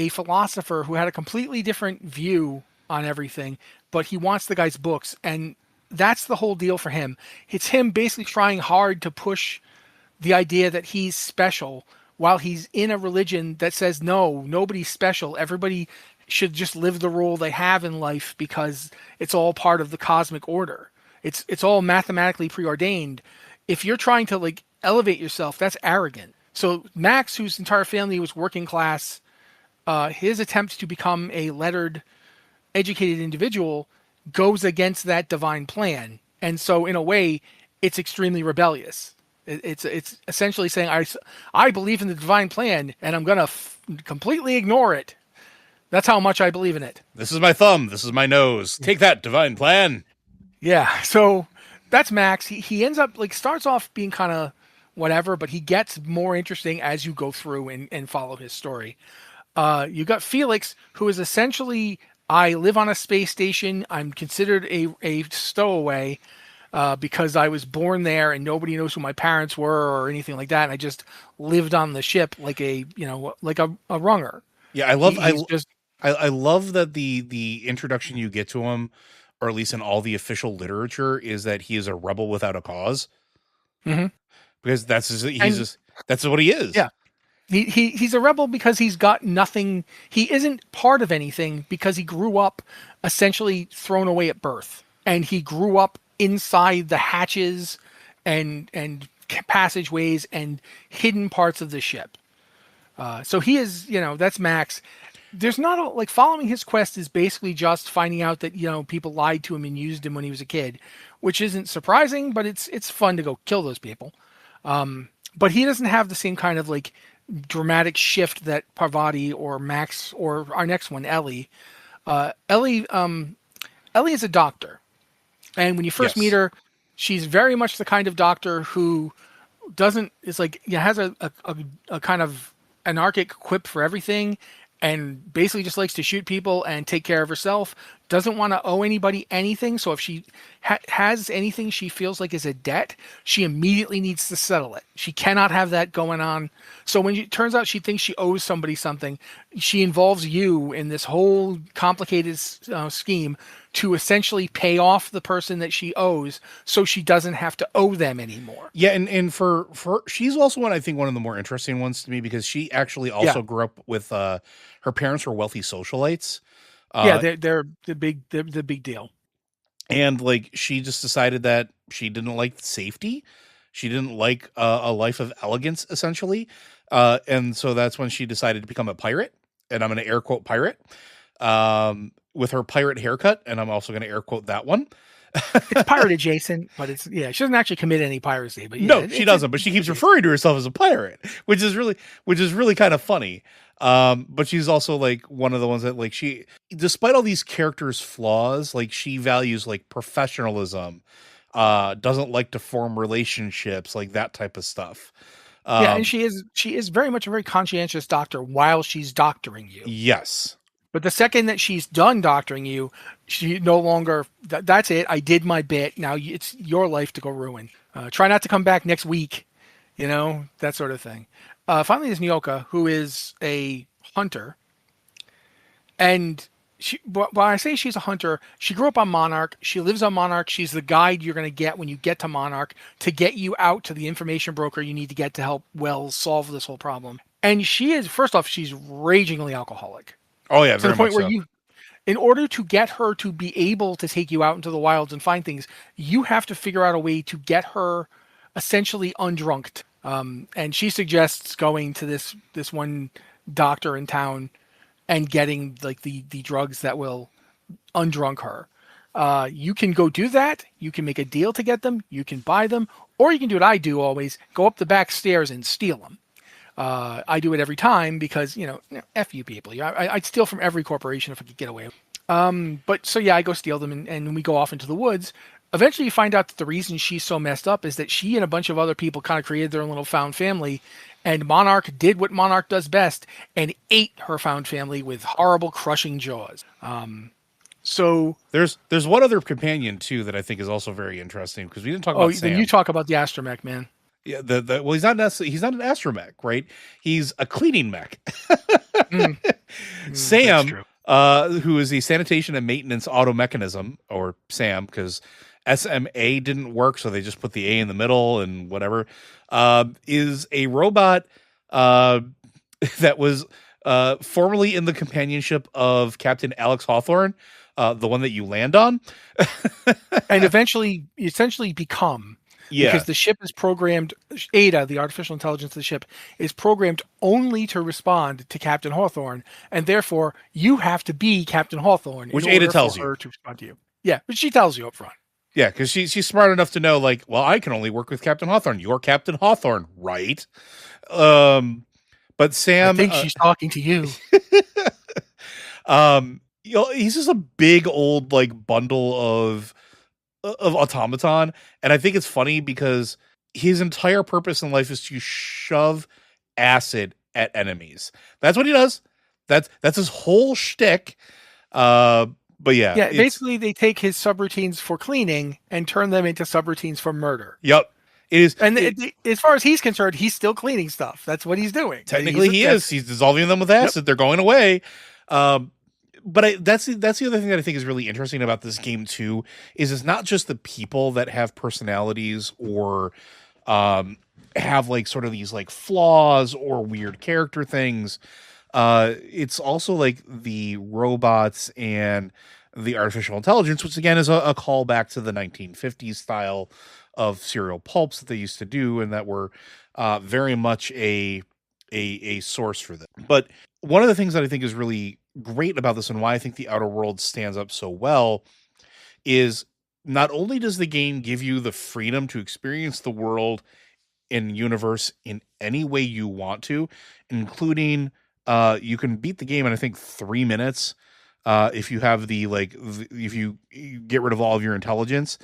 philosopher who had a completely different view on everything, but he wants the guy's books, and that's the whole deal for him. It's him basically trying hard to push the idea that he's special while he's in a religion that says, no, nobody's special. Everybody should just live the role they have in life because it's all part of the cosmic order. It's all mathematically preordained. If you're trying to elevate yourself, that's arrogant. So Max, whose entire family was working class, his attempt to become a lettered, educated individual goes against that divine plan. And so in a way, it's extremely rebellious. It's essentially saying, I believe in the divine plan, and I'm going to completely ignore it. That's how much I believe in it. This is my thumb. This is my nose. Take that, divine plan. Yeah, so that's Max. He ends up, starts off being kind of whatever, but he gets more interesting as you go through and follow his story. You got Felix, who is essentially, I live on a space station. I'm considered a stowaway. Because I was born there and nobody knows who my parents were or anything like that. And I just lived on the ship like a runger. Yeah. I love that the introduction you get to him, or at least in all the official literature, is that he is a rebel without a cause. Mm-hmm. Because that's what he is. Yeah. He's a rebel because he's got nothing. He isn't part of anything because he grew up essentially thrown away at birth, and he grew up inside the hatches and passageways and hidden parts of the ship. So he is, that's Max. There's not following his quest is basically just finding out that, people lied to him and used him when he was a kid, which isn't surprising, but it's fun to go kill those people. But he doesn't have the same kind of dramatic shift that Parvati or Max or our next one, Ellie. Ellie is a doctor. And when you first meet her, she's very much the kind of doctor who has a kind of anarchic quip for everything, and basically just likes to shoot people and take care of herself. Doesn't want to owe anybody anything. So if she has anything she feels like is a debt, she immediately needs to settle it. She cannot have that going on. So when it turns out she thinks she owes somebody something, she involves you in this whole complicated scheme to essentially pay off the person that she owes, so she doesn't have to owe them anymore. Yeah, and for she's also one of the more interesting ones to me, because she actually also grew up with her parents were wealthy socialites. They're the big deal. And like she just decided that she didn't like safety. She didn't like a life of elegance, essentially. And so that's when she decided to become a pirate. And I'm going to air quote pirate. With her pirate haircut, and I'm also going to air quote that one. It's pirate adjacent, but she doesn't actually commit any piracy. But no, she doesn't. But she keeps referring to herself as a pirate, which is really kind of funny. But she's also like one of the ones that, like, she, despite all these characters' flaws, like she values like professionalism, doesn't like to form relationships, like that type of stuff. And she is very much a very conscientious doctor while she's doctoring you. Yes. But the second that she's done doctoring you, she no longer, that's it. I did my bit. Now it's your life to go ruin. Try not to come back next week. That sort of thing. Finally, there's Nyoka, who is a hunter. And when I say she's a hunter, she grew up on Monarch. She lives on Monarch. She's the guide you're going to get when you get to Monarch to get you out to the information broker you need to get to help Wells solve this whole problem. And she is, first off, she's ragingly alcoholic. Oh yeah, to the point where in order to get her to be able to take you out into the wilds and find things, you have to figure out a way to get her essentially undrunked. And she suggests going to this one doctor in town and getting like the drugs that will undrunk her. You can go do that. You can make a deal to get them. You can buy them, or you can do what I do always: go up the back stairs and steal them. I do it every time because, F you people. I'd steal from every corporation if I could get away. But so I go steal them and we go off into the woods. Eventually you find out that the reason she's so messed up is that she and a bunch of other people kind of created their own little found family, and Monarch did what Monarch does best and ate her found family with horrible crushing jaws. So there's one other companion too that I think is also very interesting, because we didn't talk about Sam. Then you talk about the astromech, man. Yeah, well, he's not an astromech, right? He's a cleaning mech. Sam, who is the sanitation and maintenance auto mechanism, or SAM, because SMA didn't work, so they just put the A in the middle and whatever, is a robot that was formerly in the companionship of Captain Alex Hawthorne, the one that you land on. And essentially become... Yeah. Because the ship is programmed, Ada, the artificial intelligence of the ship, is programmed only to respond to Captain Hawthorne, and therefore you have to be Captain Hawthorne. Which Ada tells you. Her to respond to you. Yeah, which she tells you up front. Yeah, because she's smart enough to know, like, well, I can only work with Captain Hawthorne. You're Captain Hawthorne, right? But Sam... I think she's talking to you. He's just a big old, like, bundle of automaton, and I think it's funny because his entire purpose in life is to shove acid at enemies. That's what he does. That's his whole shtick. But basically they take his subroutines for cleaning and turn them into subroutines for murder. Yep, it is. And as far as he's concerned, he's still cleaning stuff. That's what he's doing. Technically, he's dissolving them with acid. Yep. They're going away. But that's the other thing that I think is really interesting about this game too, is it's not just the people that have personalities or have like sort of these like flaws or weird character things. It's also like the robots and the artificial intelligence, which again is a callback to the 1950s style of serial pulps that they used to do, and that were very much a source for them. But one of the things that I think is really great about this, and why I think the Outer Worlds stands up so well, is not only does the game give you the freedom to experience the world and universe in any way you want to, including you can beat the game in I think 3 minutes if you have if you get rid of all of your intelligence,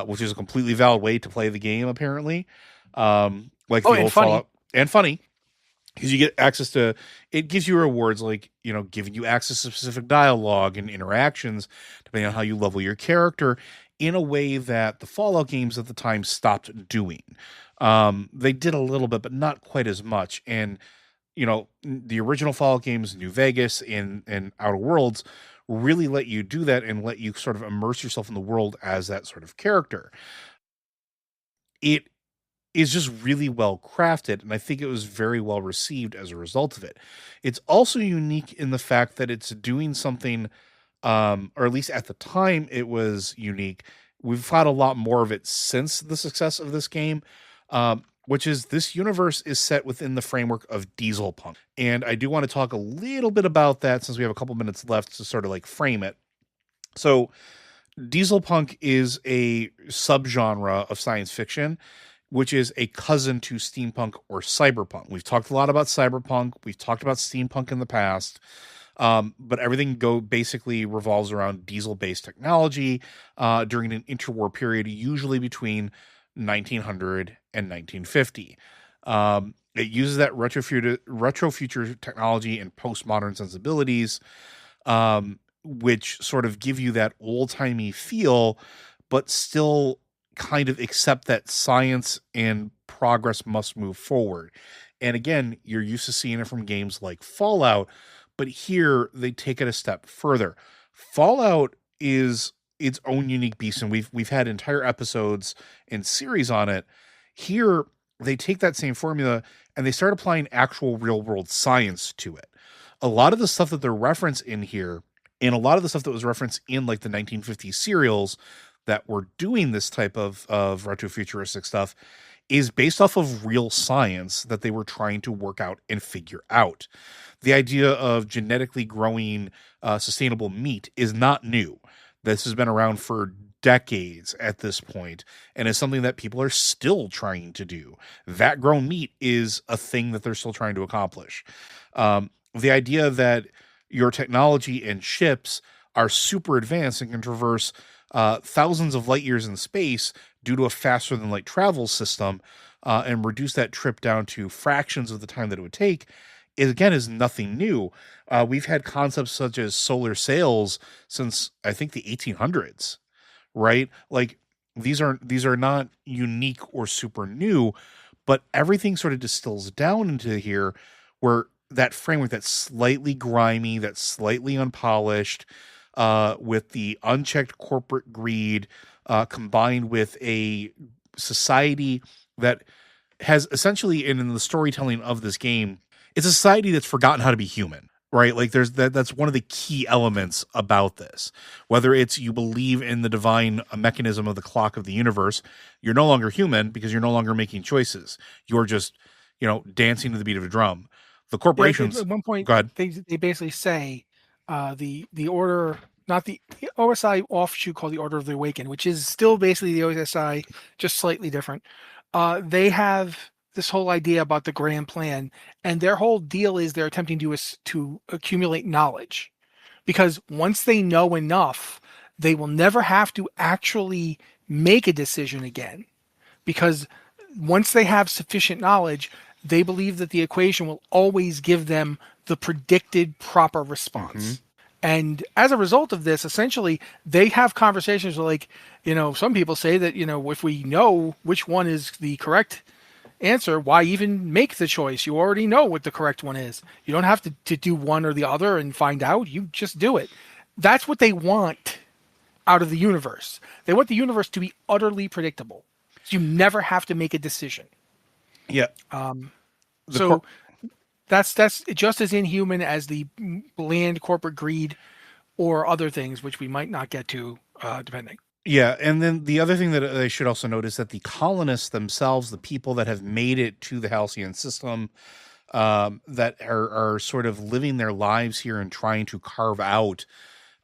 which is a completely valid way to play the game apparently. And funny. because you get access to, it gives you rewards like, giving you access to specific dialogue and interactions depending on how you level your character in a way that the Fallout games at the time stopped doing. They did a little bit, but not quite as much. And the original Fallout games, New Vegas and Outer Worlds, really let you do that and let you sort of immerse yourself in the world as that sort of character. It is just really well crafted, and I think it was very well received as a result of it. It's also unique in the fact that it's doing something, or at least at the time it was unique. We've had a lot more of it since the success of this game, which is this universe is set within the framework of diesel punk. And I do want to talk a little bit about that since we have a couple minutes left to sort of like frame it. So diesel punk is a subgenre of science fiction, which is a cousin to steampunk or cyberpunk. We've talked a lot about cyberpunk. We've talked about steampunk in the past. But everything basically revolves around diesel-based technology during an interwar period, usually between 1900 and 1950. It uses that retro future technology and postmodern sensibilities, which sort of give you that old-timey feel, but still kind of accept that science and progress must move forward. And again, you're used to seeing it from games like Fallout, but here they take it a step further. Fallout is its own unique beast, and we've had entire episodes and series on it. Here, they take that same formula and they start applying actual real world science to it. A lot of the stuff that they're referenced in here, and a lot of the stuff that was referenced in like the 1950s serials that were doing this type of retrofuturistic stuff, is based off of real science that they were trying to work out and figure out. The idea of genetically growing sustainable meat is not new. This has been around for decades at this point, and is something that people are still trying to do. Vat grown meat is a thing that they're still trying to accomplish. The idea that your technology and ships are super advanced and can traverse thousands of light years in space due to a faster than light travel system, and reduce that trip down to fractions of the time that it would take, is nothing new. We've had concepts such as solar sails since I think the 1800s, right? Like these are not unique or super new, but everything sort of distills down into here where that framework that's slightly grimy, that's slightly unpolished, with the unchecked corporate greed, combined with a society that has essentially, in the storytelling of this game, it's a society that's forgotten how to be human, right? Like that's one of the key elements about this. Whether it's you believe in the divine mechanism of the clock of the universe, you're no longer human because you're no longer making choices. You're just, dancing to the beat of a drum. The corporations. At one point, Go ahead. they basically say the order, not the OSI offshoot called the Order of the Awakened, which is still basically the OSI, just slightly different. They have this whole idea about the grand plan, and their whole deal is they're attempting to accumulate knowledge, because once they know enough, they will never have to actually make a decision again, because once they have sufficient knowledge, they believe that the equation will always give them the predicted proper response. Mm-hmm. And as a result of this, essentially, they have conversations like, some people say that, if we know which one is the correct answer, why even make the choice? You already know what the correct one is. You don't have to do one or the other and find out. You just do it. That's what they want out of the universe. They want the universe to be utterly predictable. So you never have to make a decision. Yeah. That's just as inhuman as the bland corporate greed or other things, which we might not get to, depending. Yeah, and then the other thing that I should also note is that the colonists themselves, the people that have made it to the Halcyon system, that are sort of living their lives here and trying to carve out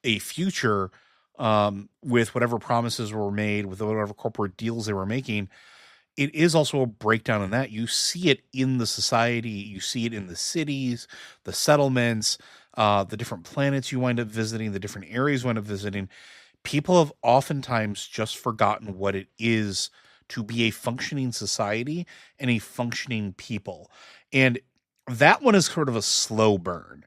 a future, with whatever promises were made, with whatever corporate deals they were making, it is also a breakdown in that. You see it in the society, you see it in the cities, the settlements, the different planets you wind up visiting, the different areas you wind up visiting. People have oftentimes just forgotten what it is to be a functioning society and a functioning people. And That one is sort of a slow burn,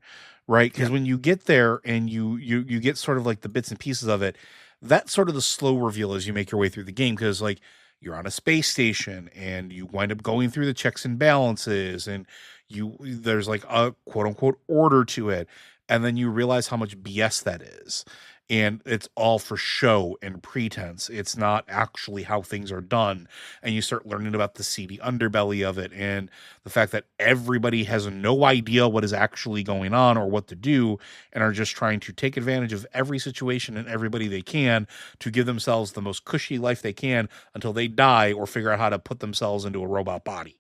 right? Because Yeah. when you get there and you get sort of like the bits and pieces of it, that's sort of the slow reveal as you make your way through the game. Because like you're on a space station and you wind up going through the checks and balances, and there's like a quote unquote order to it, and then you realize how much BS that is. And it's all for show and pretense. It's not actually how things are done. And you start learning about the seedy underbelly of it, and the fact that everybody has no idea what is actually going on or what to do, and are just trying to take advantage of every situation and everybody they can to give themselves the most cushy life they can until they die or figure out how to put themselves into a robot body.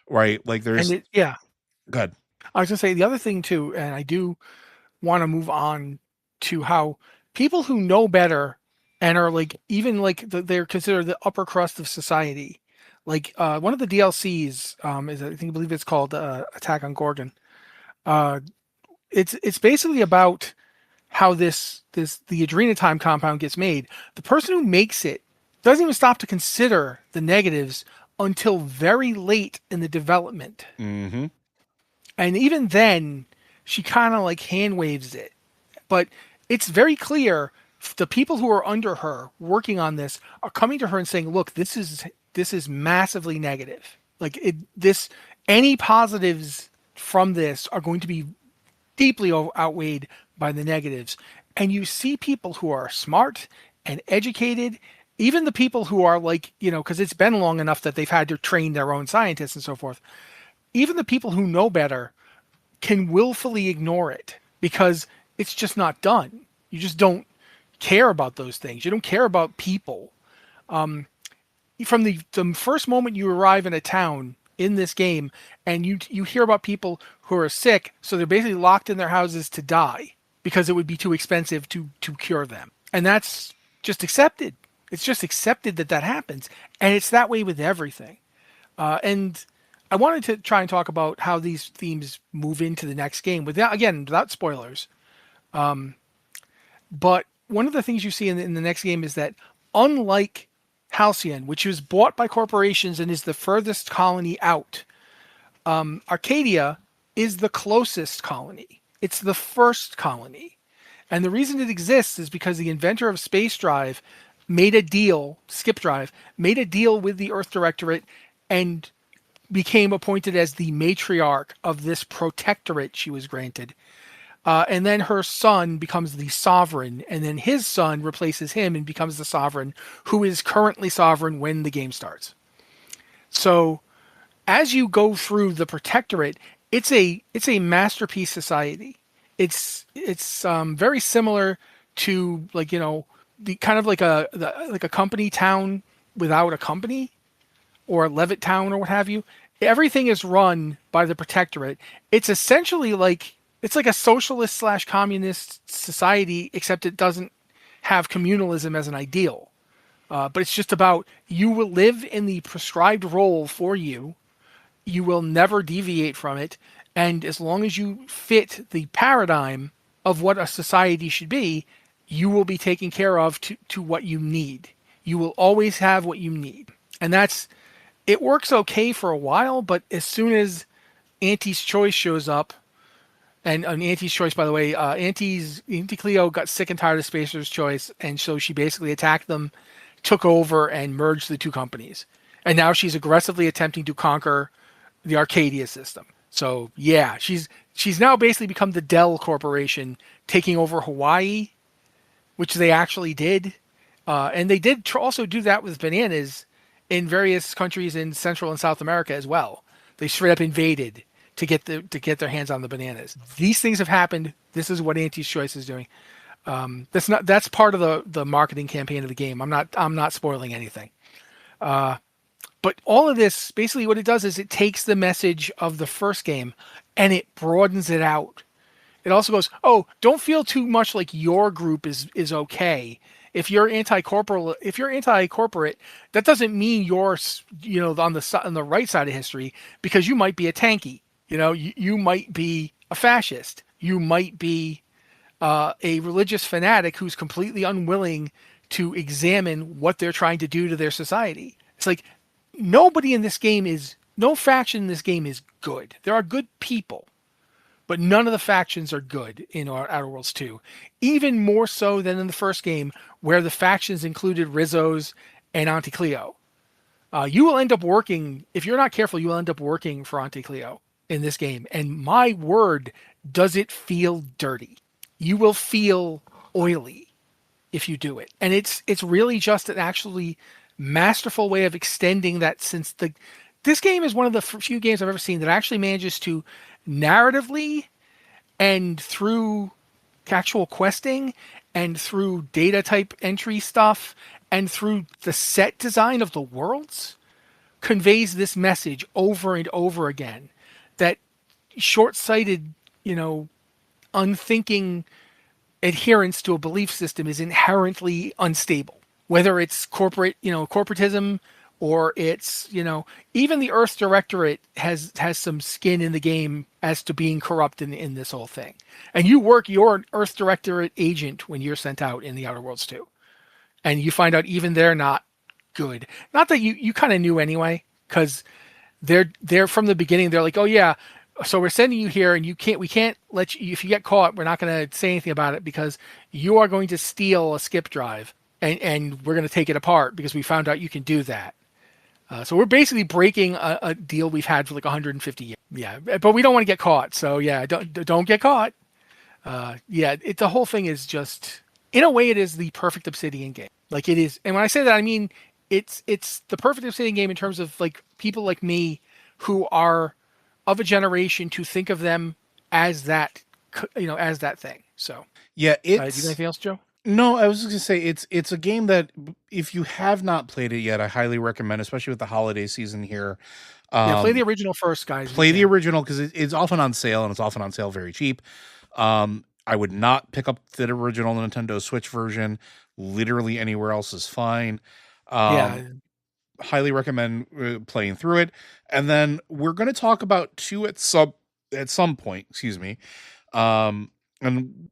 Right? Like there's Yeah. good. I was gonna say the other thing too, and I do want to move on to how people who know better and are like even like they're considered the upper crust of society. Like one of the DLCs is I believe it's called Attack on Gorgon. It's basically about how the adrenotime compound gets made. The person who makes it doesn't even stop to consider the negatives until very late in the development. Mm-hmm. And even then, she kind of like hand waves it. But it's very clear the people who are under her working on this are coming to her and saying, "Look, this is massively negative. Like any positives from this are going to be deeply outweighed by the negatives." And you see people who are smart and educated, even the people who are like, because it's been long enough that they've had to train their own scientists and so forth. Even the people who know better can willfully ignore it because it's just not done. You just don't care about those things. You don't care about people. From the first moment you arrive in a town in this game and you hear about people who are sick, so they're basically locked in their houses to die because it would be too expensive to cure them. And that's just accepted. It's just accepted that happens. And it's that way with everything. And I wanted to try and talk about how these themes move into the next game without spoilers. But one of the things you see in the next game is that unlike Halcyon, which was bought by corporations and is the furthest colony out, Arcadia is the closest colony. It's the first colony. And the reason it exists is because the inventor of Space Drive Skip Drive, made a deal with the Earth Directorate and became appointed as the matriarch of this protectorate she was granted. And then her son becomes the sovereign, and then his son replaces him and becomes the sovereign, who is currently sovereign when the game starts. So as you go through the protectorate, it's a masterpiece society. It's very similar to the kind of like a company town without a company, or Levitt Town or what have you. Everything is run by the protectorate. It's essentially like a socialist / communist society, except it doesn't have communalism as an ideal. But it's just about you will live in the prescribed role for you. You will never deviate from it. And as long as you fit the paradigm of what a society should be, you will be taken care of to what you need. You will always have what you need. And it works okay for a while, but as soon as Auntie's Choice shows up, and Auntie's Choice, by the way, Auntie Cleo got sick and tired of Spacer's Choice, and so she basically attacked them, took over, and merged the two companies. And now she's aggressively attempting to conquer the Arcadia system. So yeah, she's now basically become the Dell Corporation, taking over Hawaii, which they actually did. And they did also do that with bananas in various countries in Central and South America as well. They straight up invaded to get their hands on the bananas. These things have happened. This is what Auntie's Choice is doing. That's part of the marketing campaign of the game. I'm not spoiling anything. But all of this, basically what it does is it takes the message of the first game and it broadens it out. It also goes, oh, don't feel too much like your group is okay. If you're anti-corporate, that doesn't mean you're on the right side of history, because you might be a tanky. You might be a fascist. You might be a religious fanatic who's completely unwilling to examine what they're trying to do to their society. It's like nobody in this game is no faction in this game is good. There are good people, but none of the factions are good in Outer Worlds 2. Even more so than in the first game, where the factions included Rizzos and Auntie Cleo. You will end up working, if you're not careful, you will end up working for Auntie Cleo in this game. And my word, does it feel dirty. You will feel oily if you do it. And it's really just an actually masterful way of extending that, since this game is one of the few games I've ever seen that actually manages to narratively and through actual questing and through data type entry stuff and through the set design of the worlds conveys this message over and over again that short-sighted, unthinking adherence to a belief system is inherently unstable. Whether it's corporatism, or it's, even the Earth Directorate has some skin in the game as to being corrupt in this whole thing. And you work your Earth Directorate agent when you're sent out in the Outer Worlds too. And you find out even they're not good. Not that you kind of knew anyway, because they're from the beginning, they're like, oh yeah, so we're sending you here, and we can't let you, if you get caught, we're not going to say anything about it because you are going to steal a skip drive and we're going to take it apart because we found out you can do that. So we're basically breaking a deal we've had for like 150 years. Yeah, but we don't want to get caught. So yeah, don't get caught. The whole thing is just, in a way, it is the perfect Obsidian game. Like it is, and when I say that, I mean it's the perfect Obsidian game in terms of like people like me who are of a generation to think of them as that, as that thing. So yeah, do you have anything else, Joe? No, I was just gonna say it's a game that if you have not played it yet, I highly recommend, especially with the holiday season here. Play the original first, guys. Play the original because it's often on sale, and it's often on sale very cheap. I would not pick up the original Nintendo Switch version. Literally anywhere else is fine. Highly recommend playing through it. And then we're going to talk about 2 at some point. Excuse me. And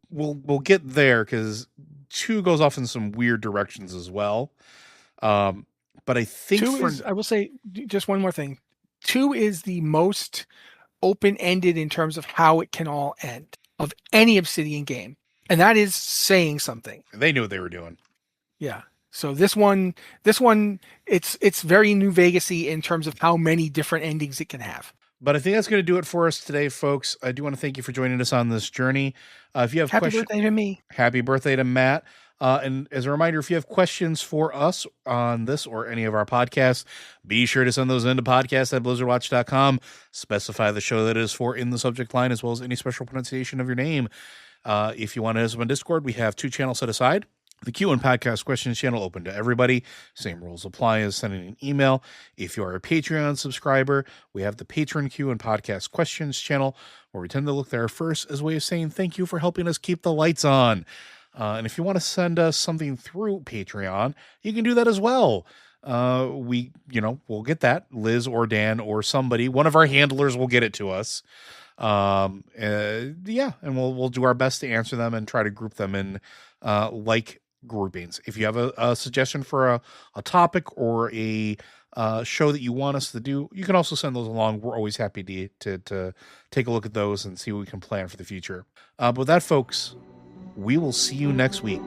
we'll get there because 2 goes off in some weird directions as well. But I think 2 is, I will say just one more thing. 2 is the most open-ended in terms of how it can all end of any Obsidian game. And that is saying something. They knew what they were doing. Yeah. So this one, it's very New Vegas-y in terms of how many different endings it can have. But I think that's going to do it for us today, folks. I do want to thank you for joining us on this journey. If you have Happy birthday to me. Happy birthday to Matt. And as a reminder, if you have questions for us on this or any of our podcasts, be sure to send those into podcast@blizzardwatch.com. Specify the show that it is for in the subject line, as well as any special pronunciation of your name. If you want to hit us on Discord, we have 2 channels set aside. The Q and Podcast Questions channel open to everybody. Same rules apply as sending an email. If you are a Patreon subscriber, we have the Patron Q and Podcast Questions channel, where we tend to look there first as a way of saying thank you for helping us keep the lights on. And if you want to send us something through Patreon, you can do that as well. We'll get that. Liz or Dan or somebody, one of our handlers will get it to us. And we'll do our best to answer them and try to group them in like groupings. If you have a suggestion for a topic or a show that you want us to do, you can also send those along. We're always happy to take a look at those and see what we can plan for the future. But with that, folks, we will see you next week.